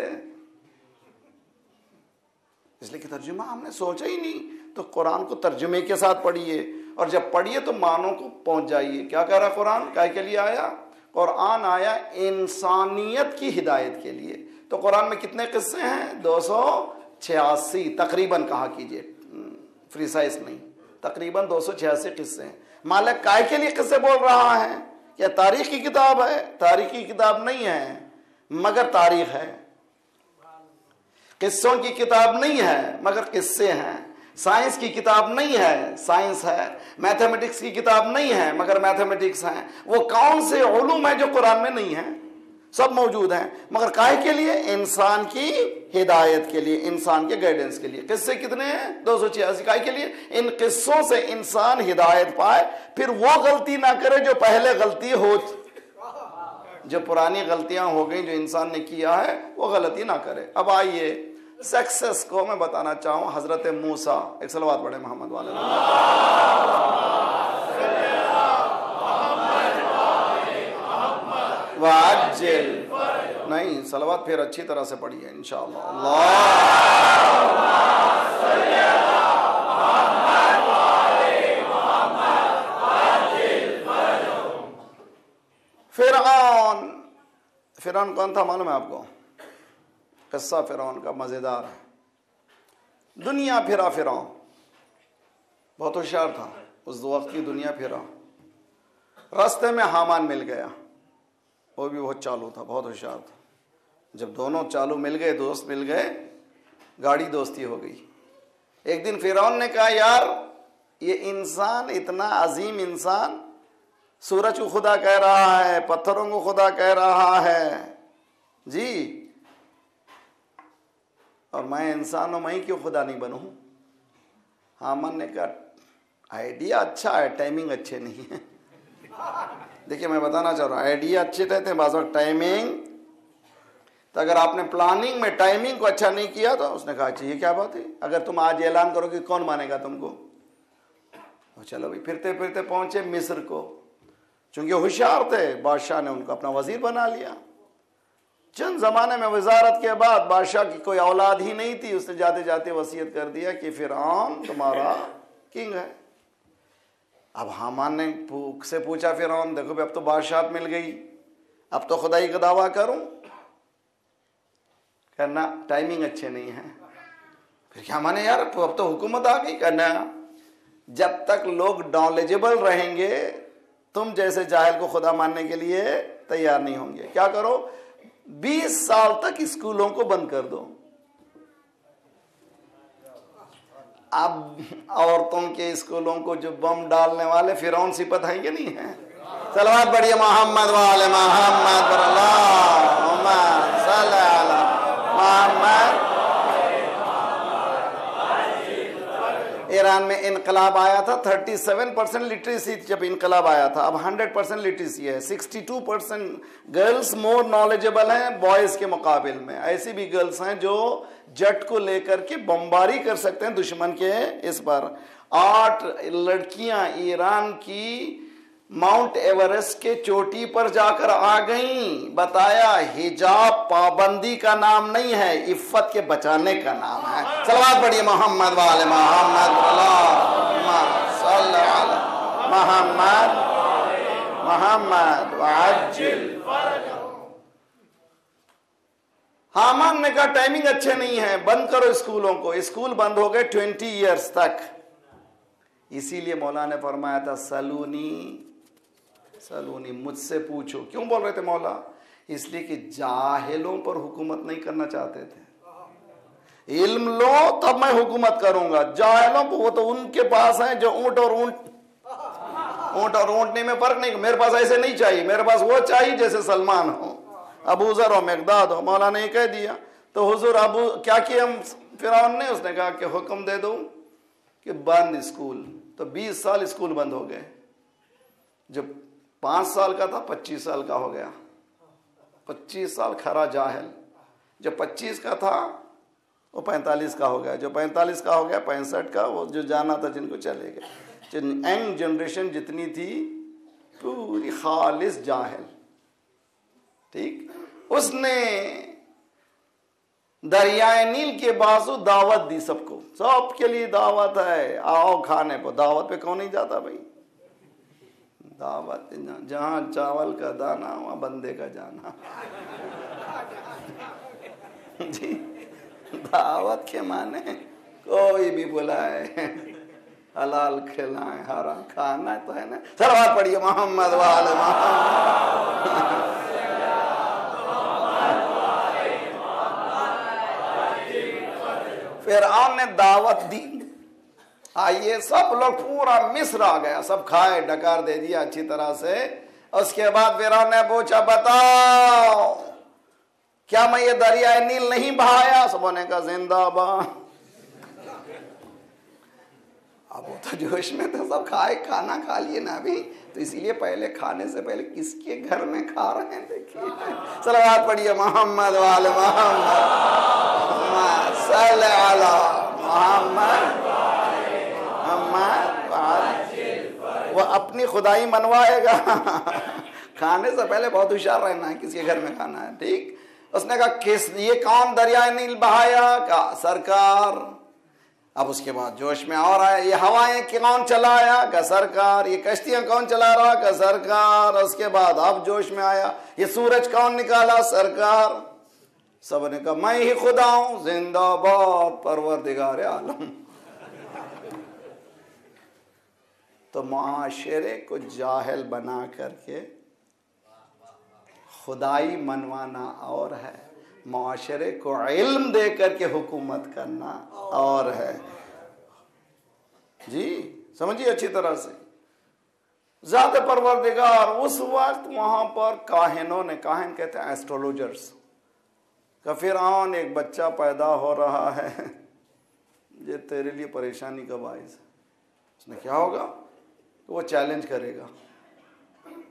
اس لیے کہ ترجمہ ہم نے سوچا ہی نہیں، تو قرآن کو ترجمے کے ساتھ پڑھیے، اور جب پڑھیے تو معنوں کو پہنچ جائیے. کیا کہہ رہا قرآن؟ کائے کے لیے آیا؟ قرآن آیا انسانیت کی ہدایت کے لیے. تو قرآن میں کتنے قصے ہیں؟ 286 تقریباً کہا کیجئے، پریسائز نہیں، تقریباً 286 قصے ہیں. مالک کائے کے لیے قصے بول رہا ہے؟ کیا تاریخ کی کتاب ہے؟ تاریخ کی کتاب نہیں ہے، مگر تاریخ ہے. قصوں کی کتاب نہیں ہے مگر قصے ہیں. سائنس کی کتاب نہیں ہے، سائنس ہے. میتھمیٹکس کی کتاب نہیں ہے مگر میتھمیٹکس ہیں. وہ کون سے علوم ہیں جو قرآن میں نہیں ہیں؟ سب موجود ہیں، مگر کائے کے لیے؟ انسان کی ہدایت کے لیے، انسان کے گائیڈنس کے لیے. قصے کتنے ہیں؟ 286. کائے کے لیے؟ ان قصوں سے انسان ہدایت پائے، پھر وہ غلطی نہ کرے جو پہلے غلطی ہو، جو پرانی غلطیاں ہو گئیں جو انسان نے کیا ہے وہ غلطی نہ کرے. اب آئیے سکسس کو میں بتانا چاہوں. حضرت موسیٰ، ایک صلوات پڑھے محمد والے وعجل، نہیں صلوات پھر اچھی طرح سے پڑھیے انشاءاللہ. فرعون کون تھا معلوم ہے آپ کو؟ قصہ فرعون کا مزیدار ہے. دنیا پھرا فرعون، بہت ہوشیار تھا، اس وقت کی دنیا پھرا. راستے میں حامان مل گیا، وہ بھی بہت چالو تھا، بہت ہوشیار تھا. جب دونوں چالو مل گئے، دوست مل گئے، گاڑی دوستی ہو گئی. ایک دن فرعون نے کہا یار یہ انسان اتنا عظیم انسان، سورج کو خدا کہہ رہا ہے، پتھروں کو خدا کہہ رہا ہے جی، اور میں انسان ہوں، میں کیوں خدا نہیں بنوں؟ حامان نے کہا آئیڈیا اچھا ہے، ٹائمنگ اچھے نہیں ہے. دیکھیے میں بتانا چاہ رہا ہوں، آئیڈیا اچھے رہتے ہیں، بعض وقت ٹائمنگ. تو اگر آپ نے پلاننگ میں ٹائمنگ کو اچھا نہیں کیا تو اس نے کہا اچھا یہ کیا بات ہے، اگر تم آج اعلان کرو گے کون مانے گا تم کو؟ چلو بھائی، پھرتے پھرتے پہنچے مصر کو. چونکہ ہوشیار تھے، بادشاہ نے ان کو اپنا وزیر بنا لیا. چند زمانے میں وزارت کے بعد بادشاہ کی کوئی اولاد ہی نہیں تھی، اس نے جاتے جاتے وصیت کر دیا کہ فرعون تمہارا کنگ ہے. اب حامان نے سے پوچھا فرعون، دیکھو اب تو بادشاہت مل گئی، اب تو خدائی کا دعویٰ کروں؟ کہنا ٹائمنگ اچھے نہیں ہے. پھر کیا مانے یار اب تو حکومت آ گئی؟ کہنا جب تک لوگ نالجبل رہیں گے تم جیسے جاہل کو خدا ماننے کے لیے تیار نہیں ہوں گے. کیا کرو، 20 سال تک اسکولوں کو بند کر دو. اب عورتوں کے اسکولوں کو جو بم ڈالنے والے فرعون صفت ہیں کہ نہیں ہیں؟ صلوات پڑھیے محمد والے محمد پر اللہم صلی علی محمد. ایران میں انقلاب آیا تھا، 37% لٹریسی جب انقلاب آیا تھا، اب 100% لٹریسی ہے. 62% گرلز مور نالجبل ہیں بوائز کے مقابل میں. ایسی بھی گرلز ہیں جو جٹ کو لے کر کے بمباری کر سکتے ہیں دشمن کے اس پر. 8 لڑکیاں ایران کی ماؤنٹ ایورسٹ کے چوٹی پر جا کر آ گئیں. بتایا حجاب پابندی کا نام نہیں ہے، عفت کے بچانے کا نام ہے. صلوات پڑھیے محمد والے محمد اللہم صلی علی محمد محمد وعجل. حامان نے کہا ٹائمنگ اچھے نہیں ہے، بند کرو اسکولوں کو. اسکول بند ہو گئے 20 ایئرز تک. اسی لیے مولا نے فرمایا تھا سلونی سلونی، مجھ سے پوچھو. کیوں بول رہے تھے مولا؟ اس لیے کہ جاہلوں پر حکومت نہیں کرنا چاہتے تھے. علم لو تب میں حکومت کروں گا. جاہلوں کو وہ تو ان کے پاس ہیں جو اونٹ اور اونٹ اونٹ اور اونٹنی میں فرق نہیں. میرے پاس ایسے نہیں چاہیے, میرے پاس وہ چاہیے جیسے سلمان ہو, ابو ذر ہو, مقداد ہو. مولا نے کہہ دیا تو حضور ابو کیا کیا فرعون نے, اس نے کہا کہ حکم دے دو کہ بند اسکول. تو 20 سال اسکول بند ہو گئے. جب 5 سال کا تھا 25 سال کا ہو گیا. 25 سال کھرا جاہل. جب 25 کا تھا وہ 45 کا ہو گیا. جو 45 کا ہو گیا 65 کا. وہ جو جانا تھا جن کو چلے گئے. ینگ جنریشن جتنی تھی پوری خالص جاہل. ٹھیک, اس نے دریائے نیل کے بازو دعوت دی سب کو. سب کے لیے دعوت ہے, آؤ کھانے کو. دعوت پہ کون نہیں جاتا بھائی؟ دعوت جہاں چاول کا دانا وہاں بندے کا جانا. جی, دعوت کے معنی کوئی بھی بلائے, حلال کھلائیں, حرام کھانا تو ہے نا. صلوات پڑھیے محمد وآل محمد. فرعون نے دعوت دی, آئیے سب لوگ, پورا مصر آ گیا, سب کھائے, ڈکار دے دیا اچھی طرح سے. اس کے بعد فرعون نے پوچھا بتاؤ کیا میں یہ دریائے نیل نہیں بہایا؟ سب نے کہا زندہ باد. اب وہ تو جوش میں تھے, سب کھائے, کھانا کھا لیے نا ابھی, تو اسی لیے پہلے کھانے سے پہلے کس کے گھر میں کھا رہے ہیں دیکھیے. صلوات پڑھیے محمد وآل محمد, صلی علی محمد. وہ اپنی خدائی منوائے گا. کھانے سے پہلے بہت ہوشیار رہنا ہے, کسی کے گھر میں کھانا ہے. ٹھیک, اس نے کہا کس یہ کون دریائے نیل بہایا؟ کہا سرکار. اب اس کے بعد جوش میں اور آیا, یہ ہوائیں کون چلایا؟ کہ سرکار. یہ کشتیاں کون چلا رہا؟ کہ سرکار. اس کے بعد اب جوش میں آیا, یہ سورج کون نکالا؟ سرکار. سب نے کہا میں ہی خدا ہوں. زندہ باد پروردگار عالم. تو معاشرے کو جاہل بنا کر کے خدائی منوانا اور ہے, معاشرے کو علم دے کر کے حکومت کرنا اور ہے. جی سمجھیے اچھی طرح سے. ذات پروردگار اس وقت وہاں پر کاہنوں نے, کاہن کہتے ہیں ایسٹرولوجرز, کہ فرعون ایک بچہ پیدا ہو رہا ہے, یہ تیرے لیے پریشانی کا باعث ہے. اس نے کیا ہوگا؟ وہ چیلنج کرے گا.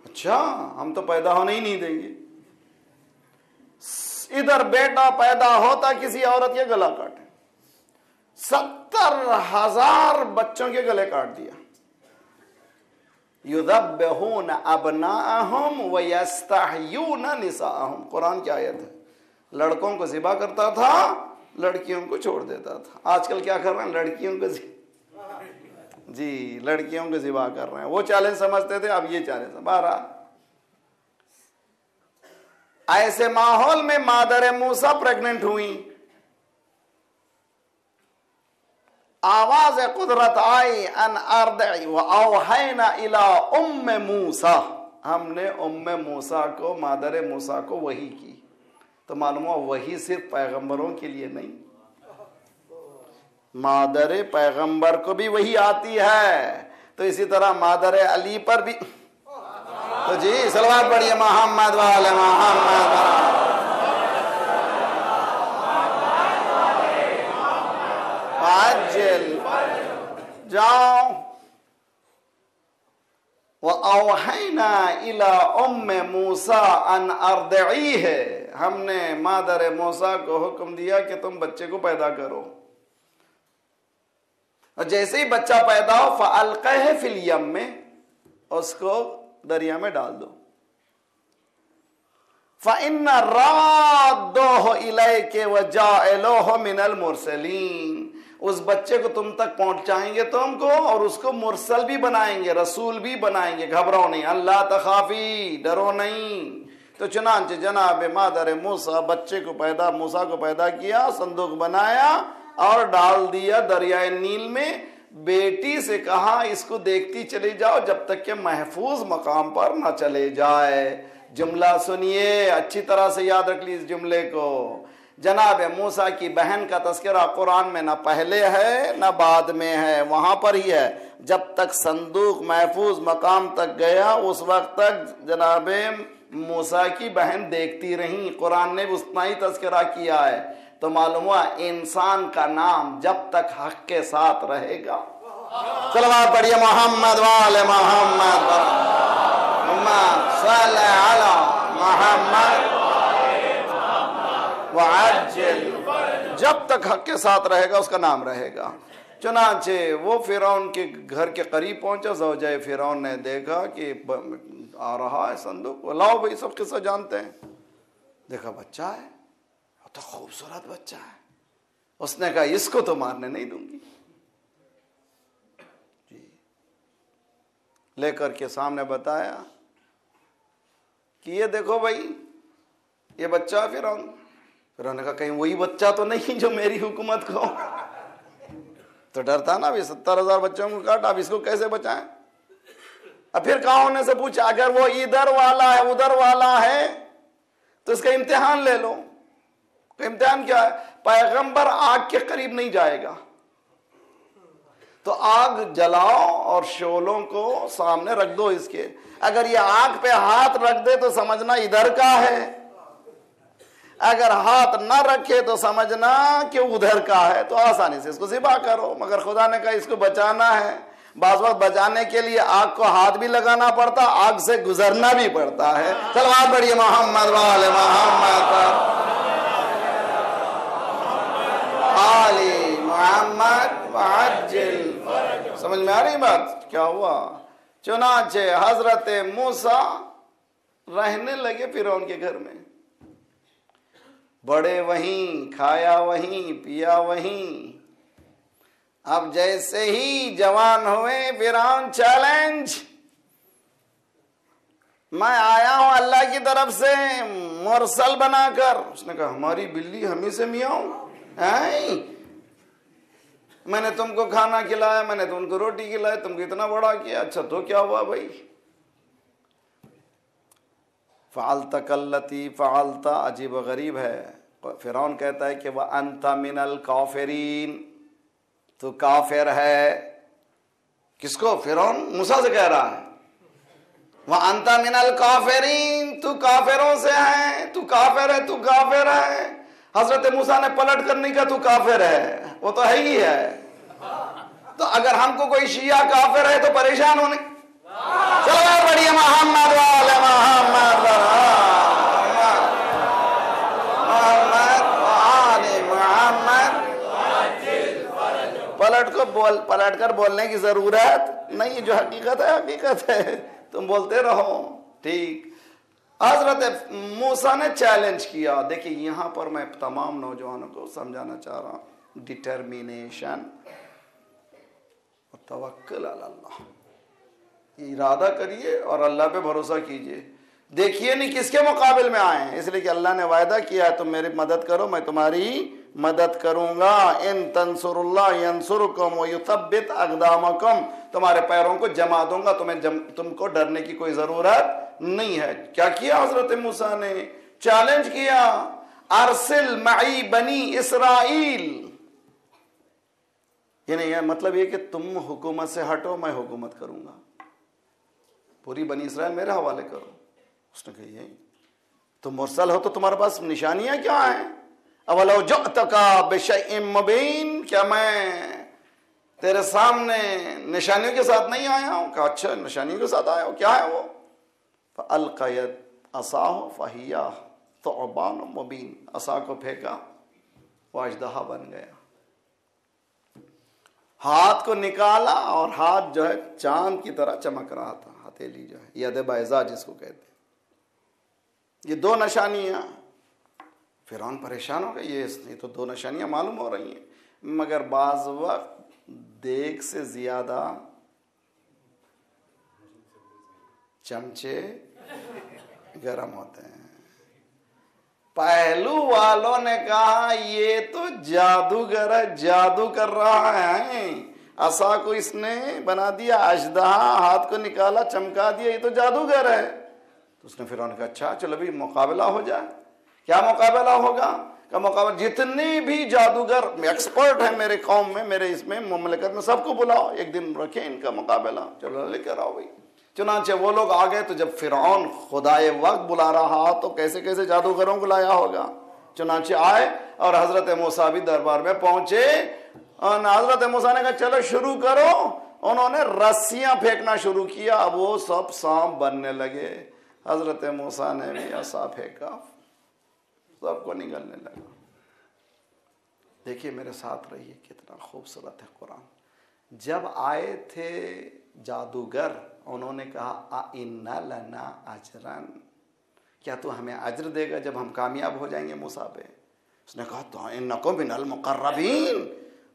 اچھا ہم تو پیدا ہونے ہی نہیں دیں گے. ادھر بیٹا پیدا ہوتا کسی عورت کے گلا کاٹے. 70,000 بچوں کے گلے کاٹ دیا. یذبحون ابناءہم ویستحیون نساءہم, قرآن کی آیت ہے. لڑکوں کو ذبح کرتا تھا, لڑکیوں کو چھوڑ دیتا تھا. آج کل کیا کر رہے ہیں؟ لڑکیوں کو جی لڑکیوں کو ذبح کر رہے ہیں. وہ چیلنج سمجھتے تھے, اب یہ چیلنج. بہرحال ایسے ماحول میں مادر موسیٰ پریگننٹ ہوئی. آواز قدرت آئی ان ارضعی واوحینا الی ام موسیٰ. ہم نے ام موسیٰ کو, مادر موسیٰ کو وحی کی. تو معلوم ہوا وحی صرف پیغمبروں کے لیے نہیں, مادر پیغمبر کو بھی وہی آتی ہے. تو اسی طرح مادر علی پر بھی. تو جی صلوات پڑھیے محمد وآل محمد. عجل جاؤ. وَأَوْحَيْنَا إِلَىٰ أُمِّ مُوسَىٰ أَنْ أَرْضِعِيهِ. ہم نے مادر موسیٰ کو حکم دیا کہ تم بچے کو پیدا کرو. اور جیسے ہی بچہ پیدا ہو فَأَلْقَهِ فِي الْيَمِّ, اس کو دریا میں ڈال دو. فَإِنَّ رَادُّهُ إِلَيْكَ وَجَاعِلُهُ مِنَ الْمُرْسَلِينَ. اس بچے کو تم تک پہنچائیں گے تم کو, اور اس کو مرسل بھی بنائیں گے, رسول بھی بنائیں گے. گھبراؤ نہیں, اللہ تخافی, ڈرو نہیں. تو چنانچہ جناب مادر موسیٰ بچے کو موسیٰ کو پیدا کیا, صندوق بنایا اور ڈال دیا دریائے نیل میں. بیٹی سے کہا اس کو دیکھتی چلی جاؤ جب تک کہ محفوظ مقام پر نہ چلے جائے. جملہ سنیے اچھی طرح سے, یاد رکھ لی اس جملے کو. جناب موسیٰ کی بہن کا تذکرہ قرآن میں نہ پہلے ہے نہ بعد میں ہے، وہاں پر ہی ہے۔ جب تک صندوق محفوظ مقام تک گیا اس وقت تک جناب موسیٰ کی بہن دیکھتی رہیں، قرآن نے بھی اتنا ہی تذکرہ کیا ہے۔ تو معلوم ہوا انسان کا نام جب تک حق کے ساتھ رہے گا، صلوات پڑھیے محمد وآل محمد صلی علی محمد وعجل، جب تک حق کے ساتھ رہے گا اس کا نام رہے گا۔ چنانچہ وہ فرعون کے گھر کے قریب پہنچا، زوجہ فرعون نے دیکھا کہ آ رہا ہے صندوق، لاؤ بھائی سب قصہ جانتے ہیں، دیکھا بچہ ہے، تو خوبصورت بچہ ہے، اس نے کہا اس کو تو مارنے نہیں دوں گی، جی لے کر کے سامنے بتایا کہ یہ دیکھو بھائی یہ بچہ فرعون نے کہا کہیں وہی بچہ تو نہیں جو میری حکومت کو، تو ڈرتا نا، ابھی 70,000 بچوں کو کاٹا، اب اس کو کیسے بچائیں؟ اب پھر کہاں ہونے سے پوچھا اگر وہ ادھر والا ہے ادھر والا ہے تو اس کا امتحان لے لو۔ امتحان کیا ہے؟ پیغمبر آگ کے قریب نہیں جائے گا، تو آگ جلاؤ اور شعلوں کو سامنے رکھ دو اس کے، اگر یہ آگ پہ ہاتھ رکھ دے تو سمجھنا ادھر کا ہے، اگر ہاتھ نہ رکھے تو سمجھنا کہ ادھر کا ہے، تو آسانی سے اس کو ذبح کرو۔ مگر خدا نے کہا اس کو بچانا ہے، بعض وقت بچانے کے لیے آگ کو ہاتھ بھی لگانا پڑتا، آگ سے گزرنا بھی پڑتا ہے۔ صلوات پڑھیے محمد وآل محمد آل محمد وعجل۔ سمجھ میں آ رہی بات؟ کیا ہوا؟ چنانچہ حضرت موسیٰ رہنے لگے فرعون کے گھر میں، بڑے وہیں، کھایا وہیں، پیا وہیں۔ اب جیسے ہی جوان ہوئے فرعون چیلنج، میں آیا ہوں اللہ کی طرف سے مرسل بنا کر۔ اس نے کہا ہماری بلی ہمیں سے میاؤں، میں نے تم کو کھانا کھلایا، میں نے تم کو روٹی کھلائی، تم کو اتنا بڑا کیا، اچھا تو کیا ہوا بھائی؟ فعلت کلتی فعلت، عجیب و غریب ہے۔ فرعون کہتا ہے کہ وَأَنْتَ مِنَ الْكَافِرِينَ، تو کافر ہے۔ کس کو؟ فرعون موسیٰ سے کہہ رہا ہے وَأَنْتَ مِنَ الْكَافِرِينَ، تو کافروں سے ہے، تو کافر ہے، تو کافر ہے۔ حضرت موسیٰ نے پلٹ کر نہیں کہا تو کافر ہے، وہ تو ہے ہی ہے۔ تو اگر ہم کو کوئی شیعہ کافر ہے تو پریشان ہونے، چلو بڑھیے محمد والے محمد پلٹ کر بولنے کی ضرورت نہیں، جو حقیقت ہے حقیقت ہے، تم بولتے رہو، ٹھیک۔ حضرت موسیٰ نے چیلنج کیا۔ دیکھیں یہاں پر میں تمام نوجوانوں کو سمجھانا چاہ رہا ہوں، ڈٹرمینیشن اور توکل علی اللہ، ارادہ کریے اور اللہ پہ بھروسہ کیجئے، دیکھیے نہیں کس کے مقابل میں آئے ہیں، اس لیے کہ اللہ نے وعدہ کیا ہے تم میری مدد کرو میں تمہاری مدد کروں گا، ان تنصر اللہ ینصرکم ویثبت اقدامکم، تمہارے پیروں کو جما دوں گا، تم کو ڈرنے کی کوئی ضرورت نہیں ہے۔ کیا کیا حضرت موسیٰ نے؟ چیلنج کیا، ارسل معی بنی اسرائیل، یعنی یہ مطلب یہ کہ تم حکومت سے ہٹو میں حکومت کروں گا، پوری بنی اسرائیل میرے حوالے کرو۔ اس نے کہا یہی تم مرسل ہو تو تمہارے پاس نشانیاں کیا ہیں؟ اولو جئتک بشیء مبین، کیا میں تیرے سامنے نشانیوں کے ساتھ نہیں آیا ہوں؟ کہا اچھا نشانیوں کے ساتھ آیا ہوں، کیا ہے وہ؟ فَأَلْقَيَتْ عَصَاهُ فَهِيَ ثُعْبَانٌ مُبِينٌ، عصا کو پھینکا وہ اژدہا بن گیا، ہاتھ کو نکالا اور ہاتھ جو ہے چاند کی طرح چمک رہا تھا، ہتھیلی جو ہے ید بیضا جس کو کہتے ہیں۔ یہ دو نشانیاں، فرعون پریشان ہو گئے، یہ تو دو نشانیاں معلوم ہو رہی ہیں، مگر بعض وقت دیگ سے زیادہ چمچے گرم ہوتے ہیں۔ پہلو والوں نے کہا یہ تو جادوگر ہے، جادو کر رہا ہے، عصا کو اس نے بنا دیا اژدہا، ہاتھ کو نکالا چمکا دیا، یہ تو جادوگر ہے۔ تو اس نے فرعون کہا اچھا چلو بھی مقابلہ ہو جائے۔ کیا مقابلہ ہوگا؟ کا مقابلہ. جتنے بھی جادوگر ایکسپرٹ ہیں میرے قوم میں، میرے اس میں مملکت میں، سب کو بلاؤ، ایک دن رکھیں ان کا مقابلہ، چلو لے کر آؤ بھائی. چنانچہ وہ لوگ آ گئے. تو جب فرعون خدائے وقت بلا رہا تو کیسے کیسے جادوگروں کو لایا ہوگا. چنانچہ آئے اور حضرت موسیٰ بھی دربار میں پہنچے. اور حضرت موسیٰ نے کہا چلو شروع کرو. انہوں نے رسیاں پھینکنا شروع کیا. اب وہ سب سانپ بننے لگے. حضرت موسیٰ نے بھی عصا پھینکا، سب کو نگلنے لگا. دیکھیے میرے ساتھ رہیے، کتنا خوبصورت ہے قرآن. جب آئے تھے جادوگر، انہوں نے کہا اِنَّ لَنَا أَجْرًا، کیا تو ہمیں اجر دے گا جب ہم کامیاب ہو جائیں گے موسیٰ پہ؟ اس نے کہا تو اِنَّکُم مِنَ الْمُقَرَّبِينَ،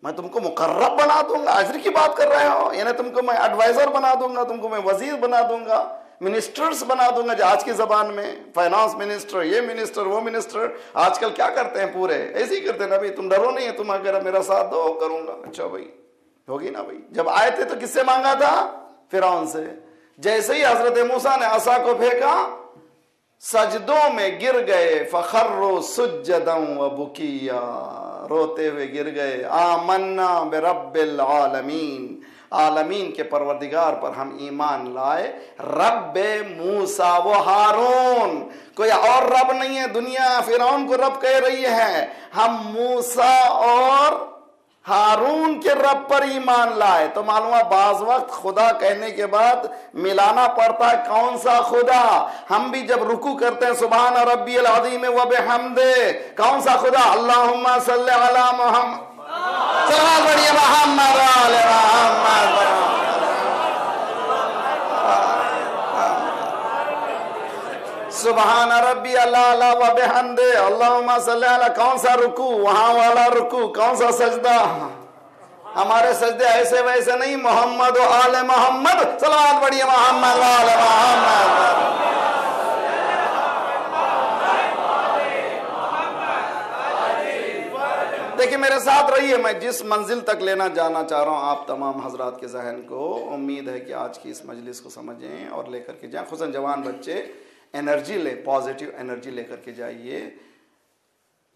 میں تم کو مقرب بنا دوں گا. اجر کی بات کر رہے ہو؟ یعنی تم کو میں ایڈوائزر بنا دوں گا، تم کو میں وزیر بنا دوں گا، منسٹرز بنا دوں گا. جو آج کی زبان میں فائنانس منسٹر، یہ منسٹر، وہ منسٹر، آج کل کیا کرتے ہیں پورے ایسے ہی کرتے ہیں نا. بھائی تم ڈرو نہیں ہے، تم اگر میرا ساتھ دو کروں گا. اچھا بھائی ہوگی نا بھائی. جب آئے تھے تو کس سے مانگا تھا؟ فرعون سے. جیسے ہی حضرت موسیٰ نے عصا کو پھینکا، سجدوں میں گر گئے. فخروا سجدا وبکیا، روتے ہوئے گر گئے. آمنا برب العالمین، عالمین کے پروردگار پر ہم ایمان لائے. رب موسیٰ و ہارون، کوئی اور رب نہیں ہے. دنیا فرعون کو رب کہہ رہی ہے، ہم موسیٰ اور ہارون کے رب پر ایمان لائے. تو معلوم ہے بعض وقت خدا کہنے کے بعد ملانا پڑتا ہے کون سا خدا. ہم بھی جب رکوع کرتے ہیں سبحان ربی العظیم و بحمدہ، کون سا خدا؟ اللہم صلی علی محمد، صلوات پڑھیے محمد آل محمد. سبحان ربی اللہ و بحمدہ، اللہم صلی علی. کون سا رکوع؟ وہاں والا رکوع. کون سا سجدہ؟ ہمارے سجدے ایسے ویسے نہیں. محمد و آل محمد، صلوات پڑھیے محمد و آل محمد. دیکھیں میرے ساتھ رہیے، میں جس منزل تک لینا جانا چاہ رہا ہوں آپ تمام حضرات کے ذہن کو، امید ہے کہ آج کی اس مجلس کو سمجھیں اور لے کر کے جائیں. خصوصاً جوان بچے انرجی لے، پازیٹیو انرجی لے کر کے جائیے.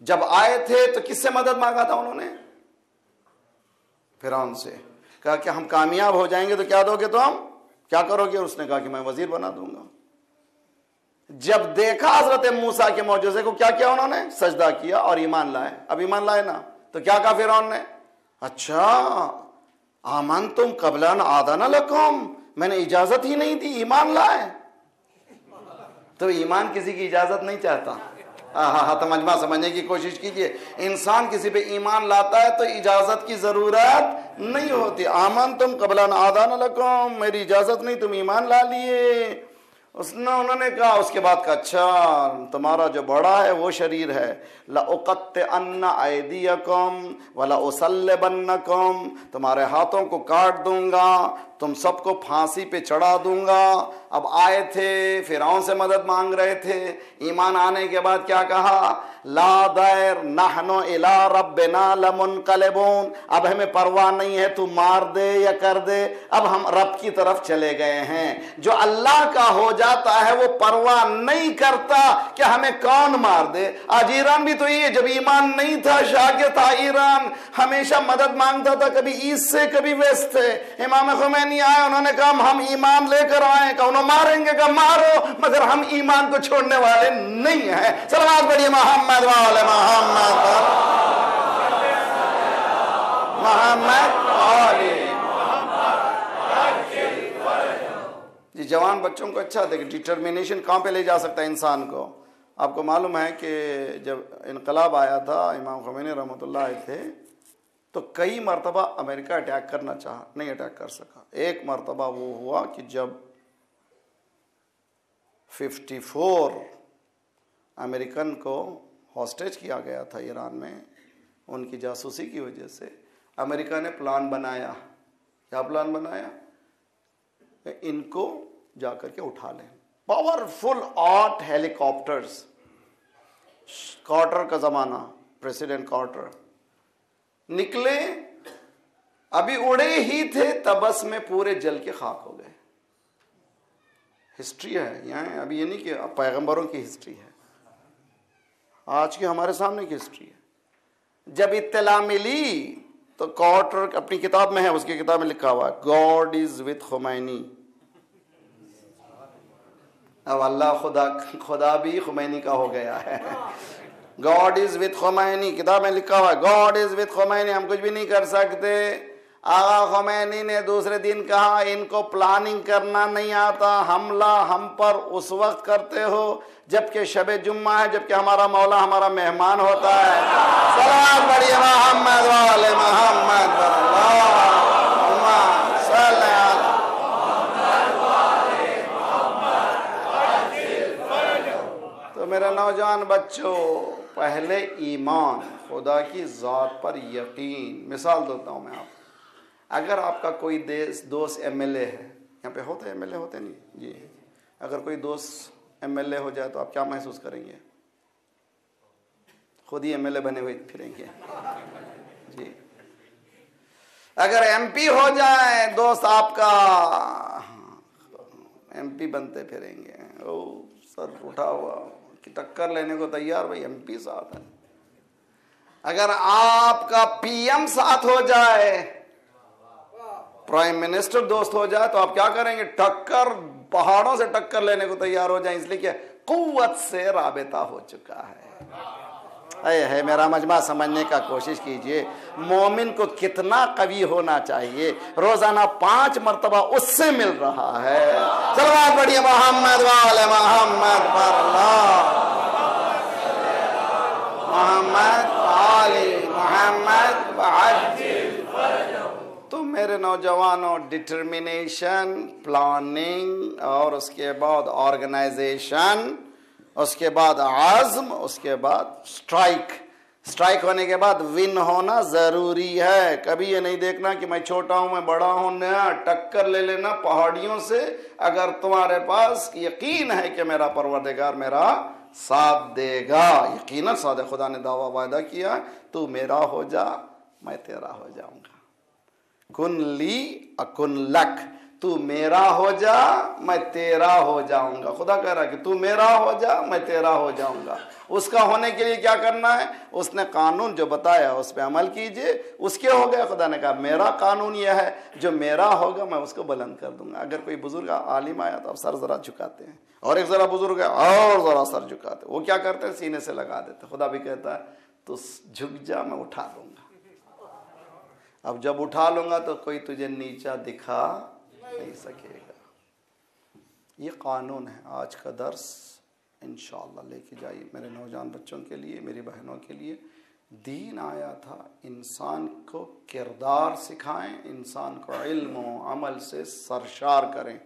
جب آئے تھے تو کس سے مدد مانگا تھا انہوں نے؟ فرعون سے. کہا کہ ہم کامیاب ہو جائیں گے تو کیا دو گے تم؟ کیا کرو گے؟ اس نے کہا کہ میں وزیر بنا دوں گا. جب دیکھا حضرت موسیٰ کے معجزے کو، کیا کیا انہوں نے؟ سجدہ کیا اور ایمان لائے. اب ایمان لائے نا تو کیا کہا فرعون نے؟ اچھا آمنتم قبل ان آذن لکم، میں نے اجازت ہی نہیں دی، ایمان لائے. تو ایمان کسی کی اجازت نہیں چاہتا. تو مجمع سمجھنے کی کوشش کیجئے. انسان کسی پہ ایمان لاتا ہے تو اجازت کی ضرورت نہیں ہوتی. آمنتم قبل ان آذن لکم، میری اجازت نہیں، تم ایمان لا لیے. انہوں نے کہا اس کے بعد کہا اچھا تمہارا جو بڑا ہے وہ شریر ہے. لَأُقَطِّعَنَّ أَيْدِيَكُمْ وَلَأُصَلِّبَنَّكُمْ، تمہارے ہاتھوں کو کاٹ دوں گا، تم سب کو پھانسی پہ چڑھا دوں گا. اب آئے تھے فرعون سے مدد مانگ رہے تھے. ایمان آنے کے بعد کیا کہا؟ لا دیر نحن الی ربنا لمنقلبون، اب ہمیں پرواہ نہیں ہے تو مار دے یا کر دے، اب ہم رب کی طرف چلے گئے ہیں. جو اللہ کا ہو جاتا ہے وہ پرواہ نہیں کرتا کہ ہمیں کون مار دے. آج ایران بھی تو یہ، جب ایمان نہیں تھا، شاکر تھا ایران، ہمیشہ مدد مانگتا تھا، کبھی ایسٹ سے کبھی ویسٹ سے. امام خمینی آئے، انہوں نے کہا ہم ایمان لے کر آئے. کہا انہوں ماریں گے، کہا مارو، مگر ہم ایمان کو چھوڑنے والے نہیں ہیں. صلوات پڑھیے محمد وآل محمد، محمد علی. جی جوان بچوں کو اچھا دیکھیں، ڈٹرمینیشن کہاں پہ لے جا سکتا ہے انسان کو. آپ کو معلوم ہے کہ جب انقلاب آیا تھا، امام خمینی رحمۃ اللہ علیہ تھے، تو کئی مرتبہ امریکہ اٹیک کرنا چاہا، نہیں اٹیک کر سکا. ایک مرتبہ وہ ہوا کہ جب 54 امریکن کو ہاسٹیج کیا گیا تھا ایران میں، ان کی جاسوسی کی وجہ سے امریکہ نے پلان بنایا. کیا پلان بنایا؟ ان کو جا کر کے اٹھا لیں. پاورفل 8 ہیلی کاپٹرز، کارٹر کا زمانہ، پریسیڈنٹ کارٹر نکلے، ابھی اڑے ہی تھے تبس میں پورے جل کے خاک ہو گئے. ہسٹری ہے یہاں، ابھی یہ نہیں کہ پیغمبروں کی ہسٹری ہے. آج کی ہمارے سامنے کی ہسٹری ہے. جب اطلاع ملی تو کوارٹر اپنی کتاب میں ہے, اس کی کتاب میں لکھا ہوا ہے گاڈ از وتھ خمینی. اب اللہ خدا بھی خمینی کا ہو گیا ہے. گاڈ از وتھ خمینی کتاب میں لکھا ہوا ہے, گاڈ از وتھ خمینی. ہم کچھ بھی نہیں کر سکتے. آغا خمینی نے دوسرے دن کہا ان کو پلاننگ کرنا نہیں آتا, حملہ ہم پر اس وقت کرتے ہو جبکہ شب جمعہ ہے, جبکہ ہمارا مولا ہمارا مہمان ہوتا ہے. سلام پڑھیے محمد والے محمد اللہم صلی علی. تو میرے نوجوان بچوں, پہلے ایمان, خدا کی ذات پر یقین. مثال دیتا ہوں میں آپ. اگر آپ کا کوئی دوست ایم ایل اے ہے, یہاں پہ ہوتے ایم ایل اے ہوتے نہیں جی, اگر کوئی دوست ایم ایل اے ہو جائے تو آپ کیا محسوس کریں گے؟ خود ہی ایم ایل اے بنے ہوئے پھریں گے جی. اگر ایم پی ہو جائے دوست آپ کا, ایم پی بنتے پھریں گے, او سر اٹھا ہوا کہ ٹکر لینے کو تیار, بھائی ایم پی ساتھ ہے. اگر آپ کا پی ایم ساتھ ہو جائے, پرائم منسٹر دوست ہو جائے, تو آپ کیا کریں گے؟ ٹکر, پہاڑوں سے ٹکر لینے کو تیار ہو جائیں, اس لیے کہ قوت سے رابطہ ہو چکا ہے. اے میرا مجمع سمجھنے کا کوشش کیجئے, مومن کو کتنا قوی ہونا چاہیے, روزانہ 5 مرتبہ اس سے مل رہا ہے. صلوات پڑھیے محمد والے محمد پر اللہ محمد علی محمد وعجل. تو میرے نوجوانوں, ڈٹرمنیشن, پلاننگ, اور اس کے بعد آرگنائزیشن, اس کے بعد عزم, اس کے بعد سٹرائک ہونے کے بعد ون ہونا ضروری ہے. کبھی یہ نہیں دیکھنا کہ میں چھوٹا ہوں میں بڑا ہوں, نیا ٹکر لے لینا پہاڑیوں سے. اگر تمہارے پاس یقین ہے کہ میرا پروردگار میرا ساتھ دے گا, یقیناً صادق خدا نے دعویٰ وعدہ کیا, تو میرا ہو جا میں تیرا ہو جاؤں گا. کن لی اکن لک, تو میرا ہو جا میں تیرا ہو جاؤں گا. خدا کہہ رہا ہے کہ تو میرا ہو جا میں تیرا ہو جاؤں گا. اس کا ہونے کے لیے کیا کرنا ہے؟ اس نے قانون جو بتایا اس پہ عمل کیجئے, اس کے ہو گیا. خدا نے کہا میرا قانون یہ ہے, جو میرا ہوگا میں اس کو بلند کر دوں گا. اگر کوئی بزرگ عالم آیا تو اب سر ذرا جھکاتے ہیں, اور ایک ذرا بزرگ ہے اور ذرا سر جھکاتے. وہ کیا کرتے ہیں؟ سینے سے لگا دیتے. خدا بھی کہتا ہے تو جھک جا میں اٹھا لوں گا. اب جب اٹھا لوں گا تو کوئی تجھے نیچا دکھا نہیں سکے گا. یہ قانون ہے. آج کا درس انشاءاللہ لے کے جائیے میرے نوجوان بچوں کے لیے, میری بہنوں کے لیے. دین آیا تھا انسان کو کردار سکھائیں, انسان کو علم و عمل سے سرشار کریں,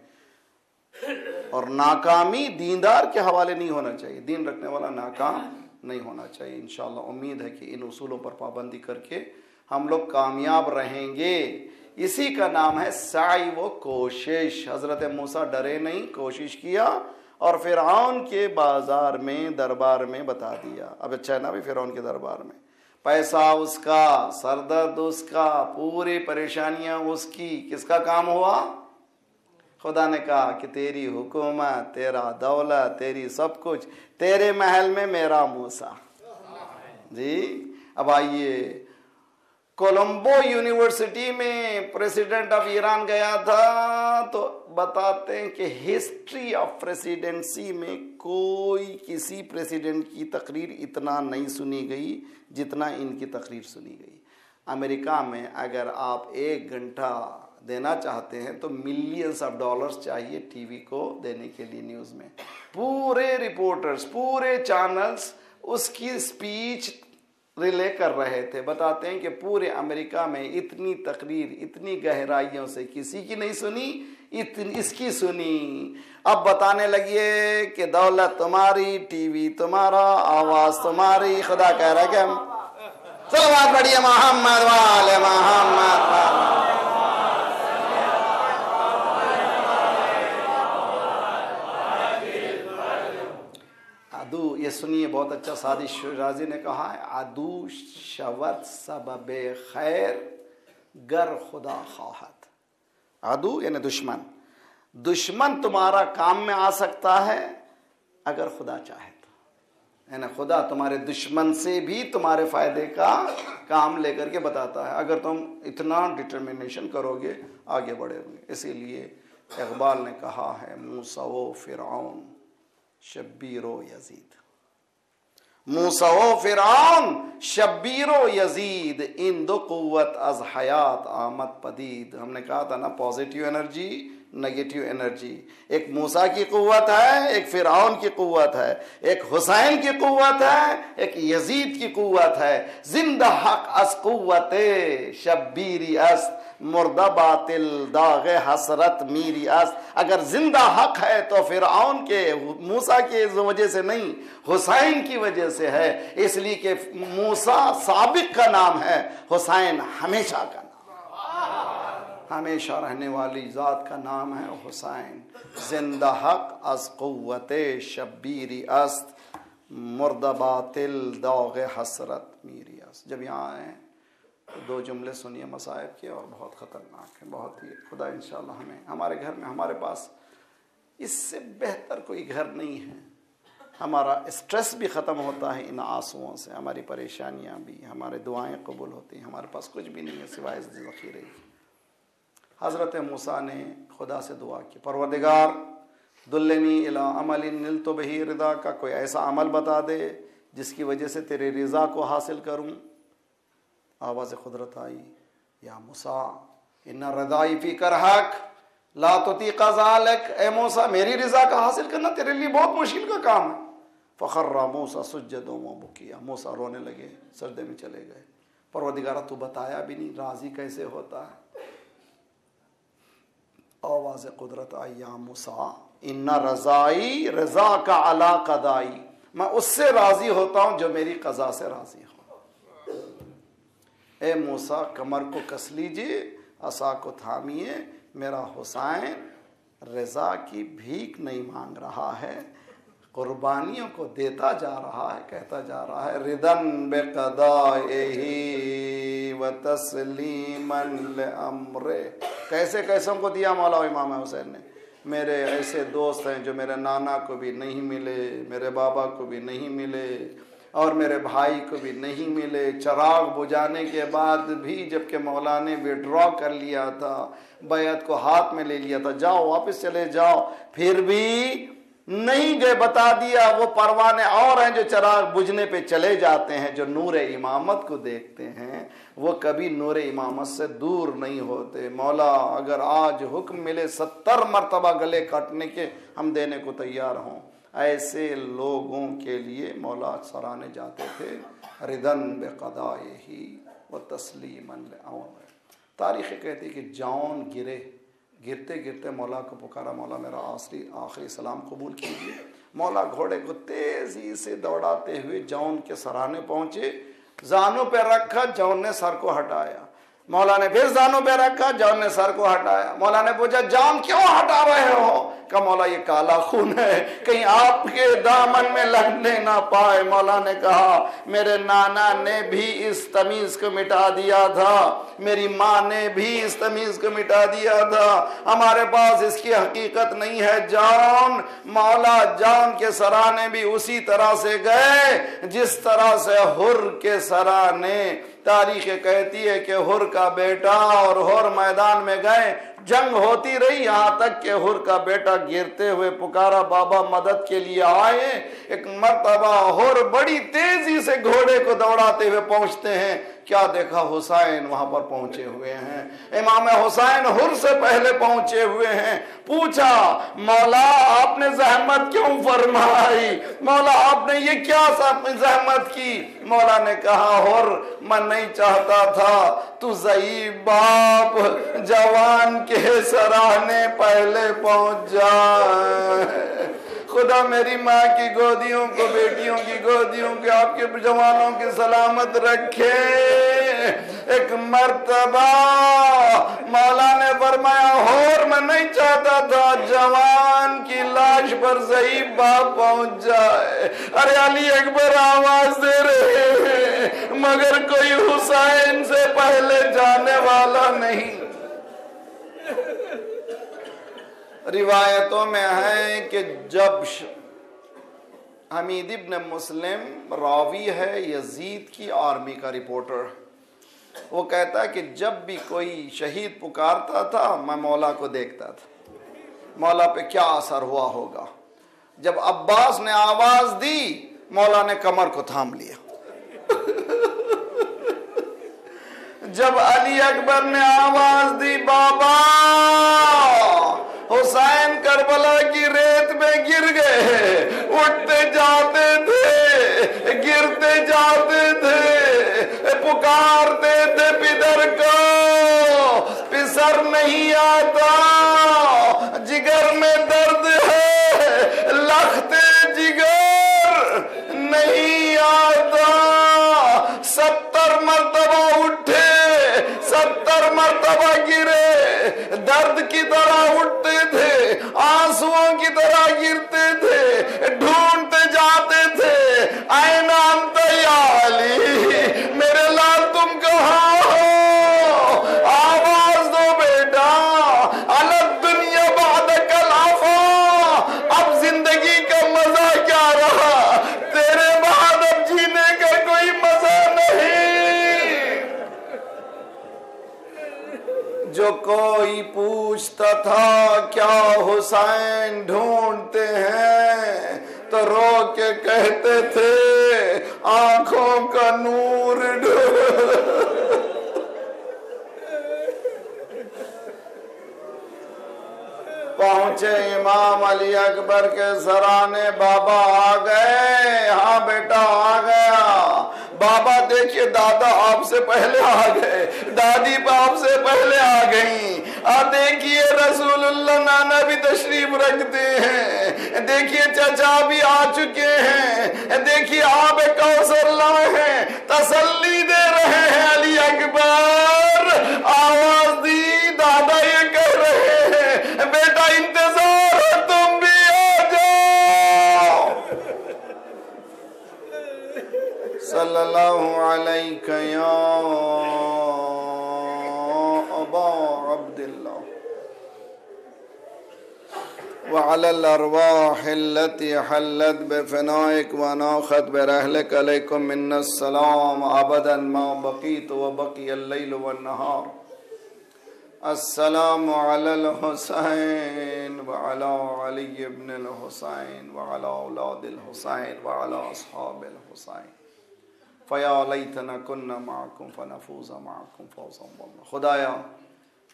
اور ناکامی دیندار کے حوالے نہیں ہونا چاہیے. دین رکھنے والا ناکام نہیں ہونا چاہیے. انشاءاللہ امید ہے کہ ان اصولوں پر پابندی کر کے ہم لوگ کامیاب رہیں گے. اسی کا نام ہے سعی و کوشش. حضرت موسیٰ ڈرے نہیں, کوشش کیا, اور فرعون کے بازار میں دربار میں بتا دیا. اب اچھا ہے نا بھی, فرعون کے دربار میں پیسہ اس کا, سردرد اس کا, پوری پریشانیاں اس کی. کس کا کام ہوا؟ خدا نے کہا کہ تیری حکومت, تیرا دولت, تیری سب کچھ, تیرے محل میں میرا موسیٰ. جی اب آئیے, کولمبو یونیورسٹی میں پریزیڈنٹ آف ایران گیا تھا, تو بتاتے ہیں کہ ہسٹری آف پریسیڈنسی میں کوئی کسی پریزیڈنٹ کی تقریر اتنا نہیں سنی گئی جتنا ان کی تقریر سنی گئی. امریکہ میں اگر آپ 1 گھنٹہ دینا چاہتے ہیں تو ملینز آف ڈالرز چاہیے ٹی وی کو دینے کے لیے. نیوز میں پورے رپورٹرز, پورے چینلز اس کی اسپیچ ریلے کر رہے تھے. بتاتے ہیں کہ پورے امریکہ میں اتنی تقریر اتنی گہرائیوں سے کسی کی نہیں سنی, اس کی سنی. اب بتانے لگیے کہ دولت تمہاری, ٹی وی تمہارا, آواز تمہاری. خدا کہہ رہا ہے کہ ہم صلوات پڑھیے محمد والے محمد. عدو, یہ سنیے بہت اچھا, سعدی شیرازی نے کہا ہے, عدو شود سبب خیر گر خدا خواہد. عدو یعنی دشمن, دشمن تمہارا کام میں آ سکتا ہے اگر خدا چاہے تو. یعنی خدا تمہارے دشمن سے بھی تمہارے فائدے کا کام لے کر کے بتاتا ہے، اگر تم اتنا ڈٹرمنیشن کرو گے آگے بڑھے گے۔ اسی لیے اقبال نے کہا ہے موسیٰ و فرعون شبیر و یزید، موسیٰ و فرعون شبیر و یزید، ان دو قوت از حیات آمد پدید۔ ہم نے کہا تھا نا پازیٹیو انرجی نیگیٹیو انرجی، ایک موسیٰ کی قوت ہے، ایک فرعون کی قوت ہے، ایک حسین کی قوت ہے، ایک یزید کی قوت ہے۔ زندہ حق از قوت شبیری است، مردہ باطل داغ حسرت میری است۔ اگر زندہ حق ہے تو فرعون کے موسیٰ کی وجہ سے نہیں، حسین کی وجہ سے ہے، اس لیے کہ موسیٰ سابق کا نام ہے، حسین ہمیشہ کا نام، ہمیشہ رہنے والی ذات کا نام ہے حسین۔ زندہ حق از قوت شبیری است، مردہ باطل داغ حسرت میری است۔ جب یہاں آئیں تو دو جملے سنیے مصائب کے، اور بہت خطرناک ہیں، بہت ہی۔ خدا انشاءاللہ ہمیں ہمارے گھر میں، ہمارے پاس اس سے بہتر کوئی گھر نہیں ہے، ہمارا اسٹریس بھی ختم ہوتا ہے ان آنسوؤں سے، ہماری پریشانیاں بھی، ہمارے دعائیں قبول ہوتی ہیں، ہمارے پاس کچھ بھی نہیں ہے سوائے ذخیرے ہی۔ حضرت موسیٰ نے خدا سے دعا کی، پروردگار دلنی الی عمل نلت بہ رضا کا، کوئی ایسا عمل بتا دے جس کی وجہ سے تیرے رضا کو حاصل کروں۔ آواز قدرت آئی، یا موسیٰ ان رضائی فی کرہک لا تطیق ذلک، اے موسیٰ میری رضا کا حاصل کرنا تیرے لیے بہت مشکل کا کام ہے۔ فخر موسیٰ سجدا وبکیا، موسیٰ رونے لگے، سجدے میں چلے گئے۔ پروردگارہ تو بتایا بھی نہیں راضی کیسے ہوتا ہے۔ آواز قدرت آئی، یا موسیٰ ان رضائی رضا کا علی قضائی، میں اس سے راضی ہوتا ہوں جو میری قضا سے راضی ہو۔ اے موسیٰ کمر کو کس لیجئے، عصا کو تھامیے، میرا حسین رضا کی بھیک نہیں مانگ رہا ہے، قربانیوں کو دیتا جا رہا ہے، کہتا جا رہا ہے ردن بقضائہ و تسلیما لامرہ۔ کیسے کیسوں کو دیا مولا امام حسین نے؟ میرے ایسے دوست ہیں جو میرے نانا کو بھی نہیں ملے، میرے بابا کو بھی نہیں ملے، اور میرے بھائی کو بھی نہیں ملے۔ چراغ بجھانے کے بعد بھی جبکہ مولا نے وڈرا کر لیا تھا، بیعت کو ہاتھ میں لے لیا تھا، جاؤ واپس چلے جاؤ، پھر بھی نہیں گئے۔ بتا دیا وہ پروانے اور ہیں جو چراغ بجھنے پہ چلے جاتے ہیں، جو نور امامت کو دیکھتے ہیں وہ کبھی نور امامت سے دور نہیں ہوتے۔ مولا اگر آج حکم ملے 70 مرتبہ گلے کاٹنے کے، ہم دینے کو تیار ہوں۔ ایسے لوگوں کے لیے مولا سرانے جاتے تھے، ردن بقضائہ و تسلیما لامرہ۔ تاریخ کہتی کہ جون گرتے گرتے مولا کو پکارا، مولا میرا آخری سلام قبول کیجیے۔ مولا گھوڑے کو تیزی سے دوڑاتے ہوئے جون کے سرانے پہنچے، زانوں پہ رکھا، جون نے سر کو ہٹایا۔ مولا نے پھر زانوں پہ رکھا، جون نے سر کو ہٹایا۔ مولا نے پوچھا جون کیوں ہٹا رہے ہو؟ کہ مولا یہ کالا خون ہے، کہیں آپ کے دامن میں لگنے نہ پائے۔ مولا نے کہا میرے نانا نے بھی اس تمیز کو مٹا دیا تھا، میری ماں نے بھی اس تمیز کو مٹا دیا تھا، ہمارے پاس اس کی حقیقت نہیں ہے جان۔ مولا جان کے سرانے بھی اسی طرح سے گئے جس طرح سے حر کے سرانے۔ تاریخ کہتی ہے کہ حر کا بیٹا اور حر میدان میں گئے، جنگ ہوتی رہی، یہاں تک کہ حر کا بیٹا گرتے ہوئے پکارا بابا مدد کے لیے آئے۔ ایک مرتبہ حر بڑی تیزی سے گھوڑے کو دوڑاتے ہوئے پہنچتے ہیں، کیا دیکھا حسین وہاں پر پہنچے ہوئے ہیں۔ امام حسین حر سے پہلے پہنچے ہوئے ہیں۔ پوچھا مولا آپ نے زحمت کیوں فرمائی؟ مولا آپ نے یہ کیا زحمت کی؟ مولا نے کہا حر میں نہیں چاہتا تھا تو ضعیف باپ جوان کے سرانے پہلے پہنچ جائے۔ خدا میری ماں کی گودیوں کو، بیٹیوں کی گودیوں کے، آپ کے جوانوں کی سلامت رکھے۔ ایک مرتبہ مولا نے فرمایا حور میں نہیں چاہتا تھا جوان کی لاش پر ضعیف باپ پہنچ جائے۔ ارے علی اکبر آواز دے رہے ہیں مگر کوئی حسین سے پہلے جانے والا نہیں۔ روایتوں میں ہے کہ جب حمید ابن مسلم راوی ہے یزید کی آرمی کا رپورٹر. وہ کہتا ہے کہ جب بھی کوئی شہید پکارتا تھا میں مولا کو دیکھتا تھا مولا پہ کیا اثر ہوا ہوگا. جب عباس نے آواز دی مولا نے کمر کو تھام لیا. جب علی اکبر نے آواز دی بابا حسین کربلا کی ریت میں گر گئے, اٹھتے جاتے تھے گرتے جاتے تھے پکارتے تھے پدر کو, پسر نہیں آتا, جگر میں درد ہے لختے جگر نہیں آتا. 70 مرتبہ اٹھے 70 مرتبہ گرے, درد کی طرح اٹھتے تھے آنسوؤں کی طرح گرتے تھے, ڈھونڈتے جاتے تھے این انت یا علی, میرے لال تم کہاں ہو, آواز دو بیٹا. الگ دنیا بعد کلافا, اب زندگی کا مزہ کیا رہا, تیرے بعد اب جینے کا کوئی مزہ نہیں. جو کوئی پوچھتا تھا کیا حسین ڈھونڈتے ہیں تو رو کے کہتے تھے آنکھوں کا نور پہنچے امام علی اکبر کے سرانے, بابا آ گئے. ہاں بیٹا آ گیا. بابا دیکھیے دادا آپ سے پہلے آ گئے, دادی آپ سے پہلے آ گئیں. دیکھیے رسول اللہ نانا بھی تشریف رکھتے ہیں, دیکھیے چچا بھی آ چکے ہیں, دیکھیے آب کوثر لائے ہیں, تسلی دے رہے ہیں. علی اکبر آواز دی, دادا یہ کہہ رہے ہیں بیٹا انتظار ہے تم بھی آ جاؤ. صلی اللہ علیہ یا ابا عبداللہ وعلى الأرواح التي حلت بفنائك وناخت برحلك عليكم من السلام أبدا ما بقيت وبقي الليل والنهار. السلام على الحسين وعلى علي بن الحسين وعلى أولاد الحسين وعلى أصحاب الحسين فيا ليتنا كنا معكم فنفوز معكم فوزا عظيما. خدایا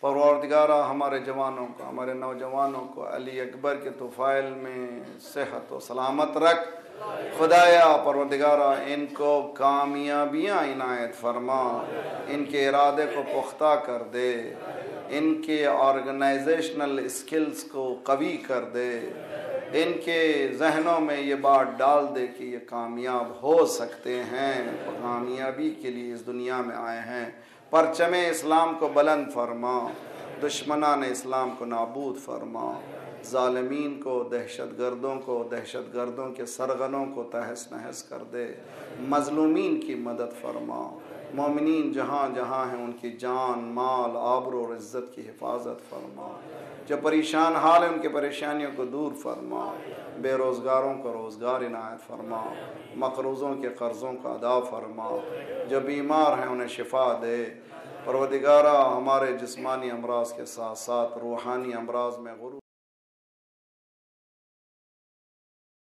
پروردگارہ ہمارے جوانوں کو, ہمارے نوجوانوں کو علی اکبر کے طفیل میں صحت و سلامت رکھ. خدایا پروردگارہ ان کو کامیابیاں عنایت فرما, ان کے ارادے کو پختہ کر دے, ان کے آرگنائزیشنل اسکلز کو قوی کر دے, ان کے ذہنوں میں یہ بات ڈال دے کہ یہ کامیاب ہو سکتے ہیں, کامیابی کے لیے اس دنیا میں آئے ہیں. پرچم اسلام کو بلند فرما, دشمنان اسلام کو نابود فرما, ظالمین کو, دہشت گردوں کے سرغنوں کو تہس نہس کر دے, مظلومین کی مدد فرما. مومنین جہاں جہاں ہیں ان کی جان, مال, آبرو اور عزت کی حفاظت فرما. جو پریشان حال ہیں ان کے پریشانیوں کو دور فرما. بے روزگاروں کو روزگار عنایت فرما, مقروضوں کے قرضوں کا ادا فرما. جو بیمار ہیں انہیں شفا دے. پروردگارہ ہمارے جسمانی امراض کے ساتھ ساتھ روحانی امراض میں غرور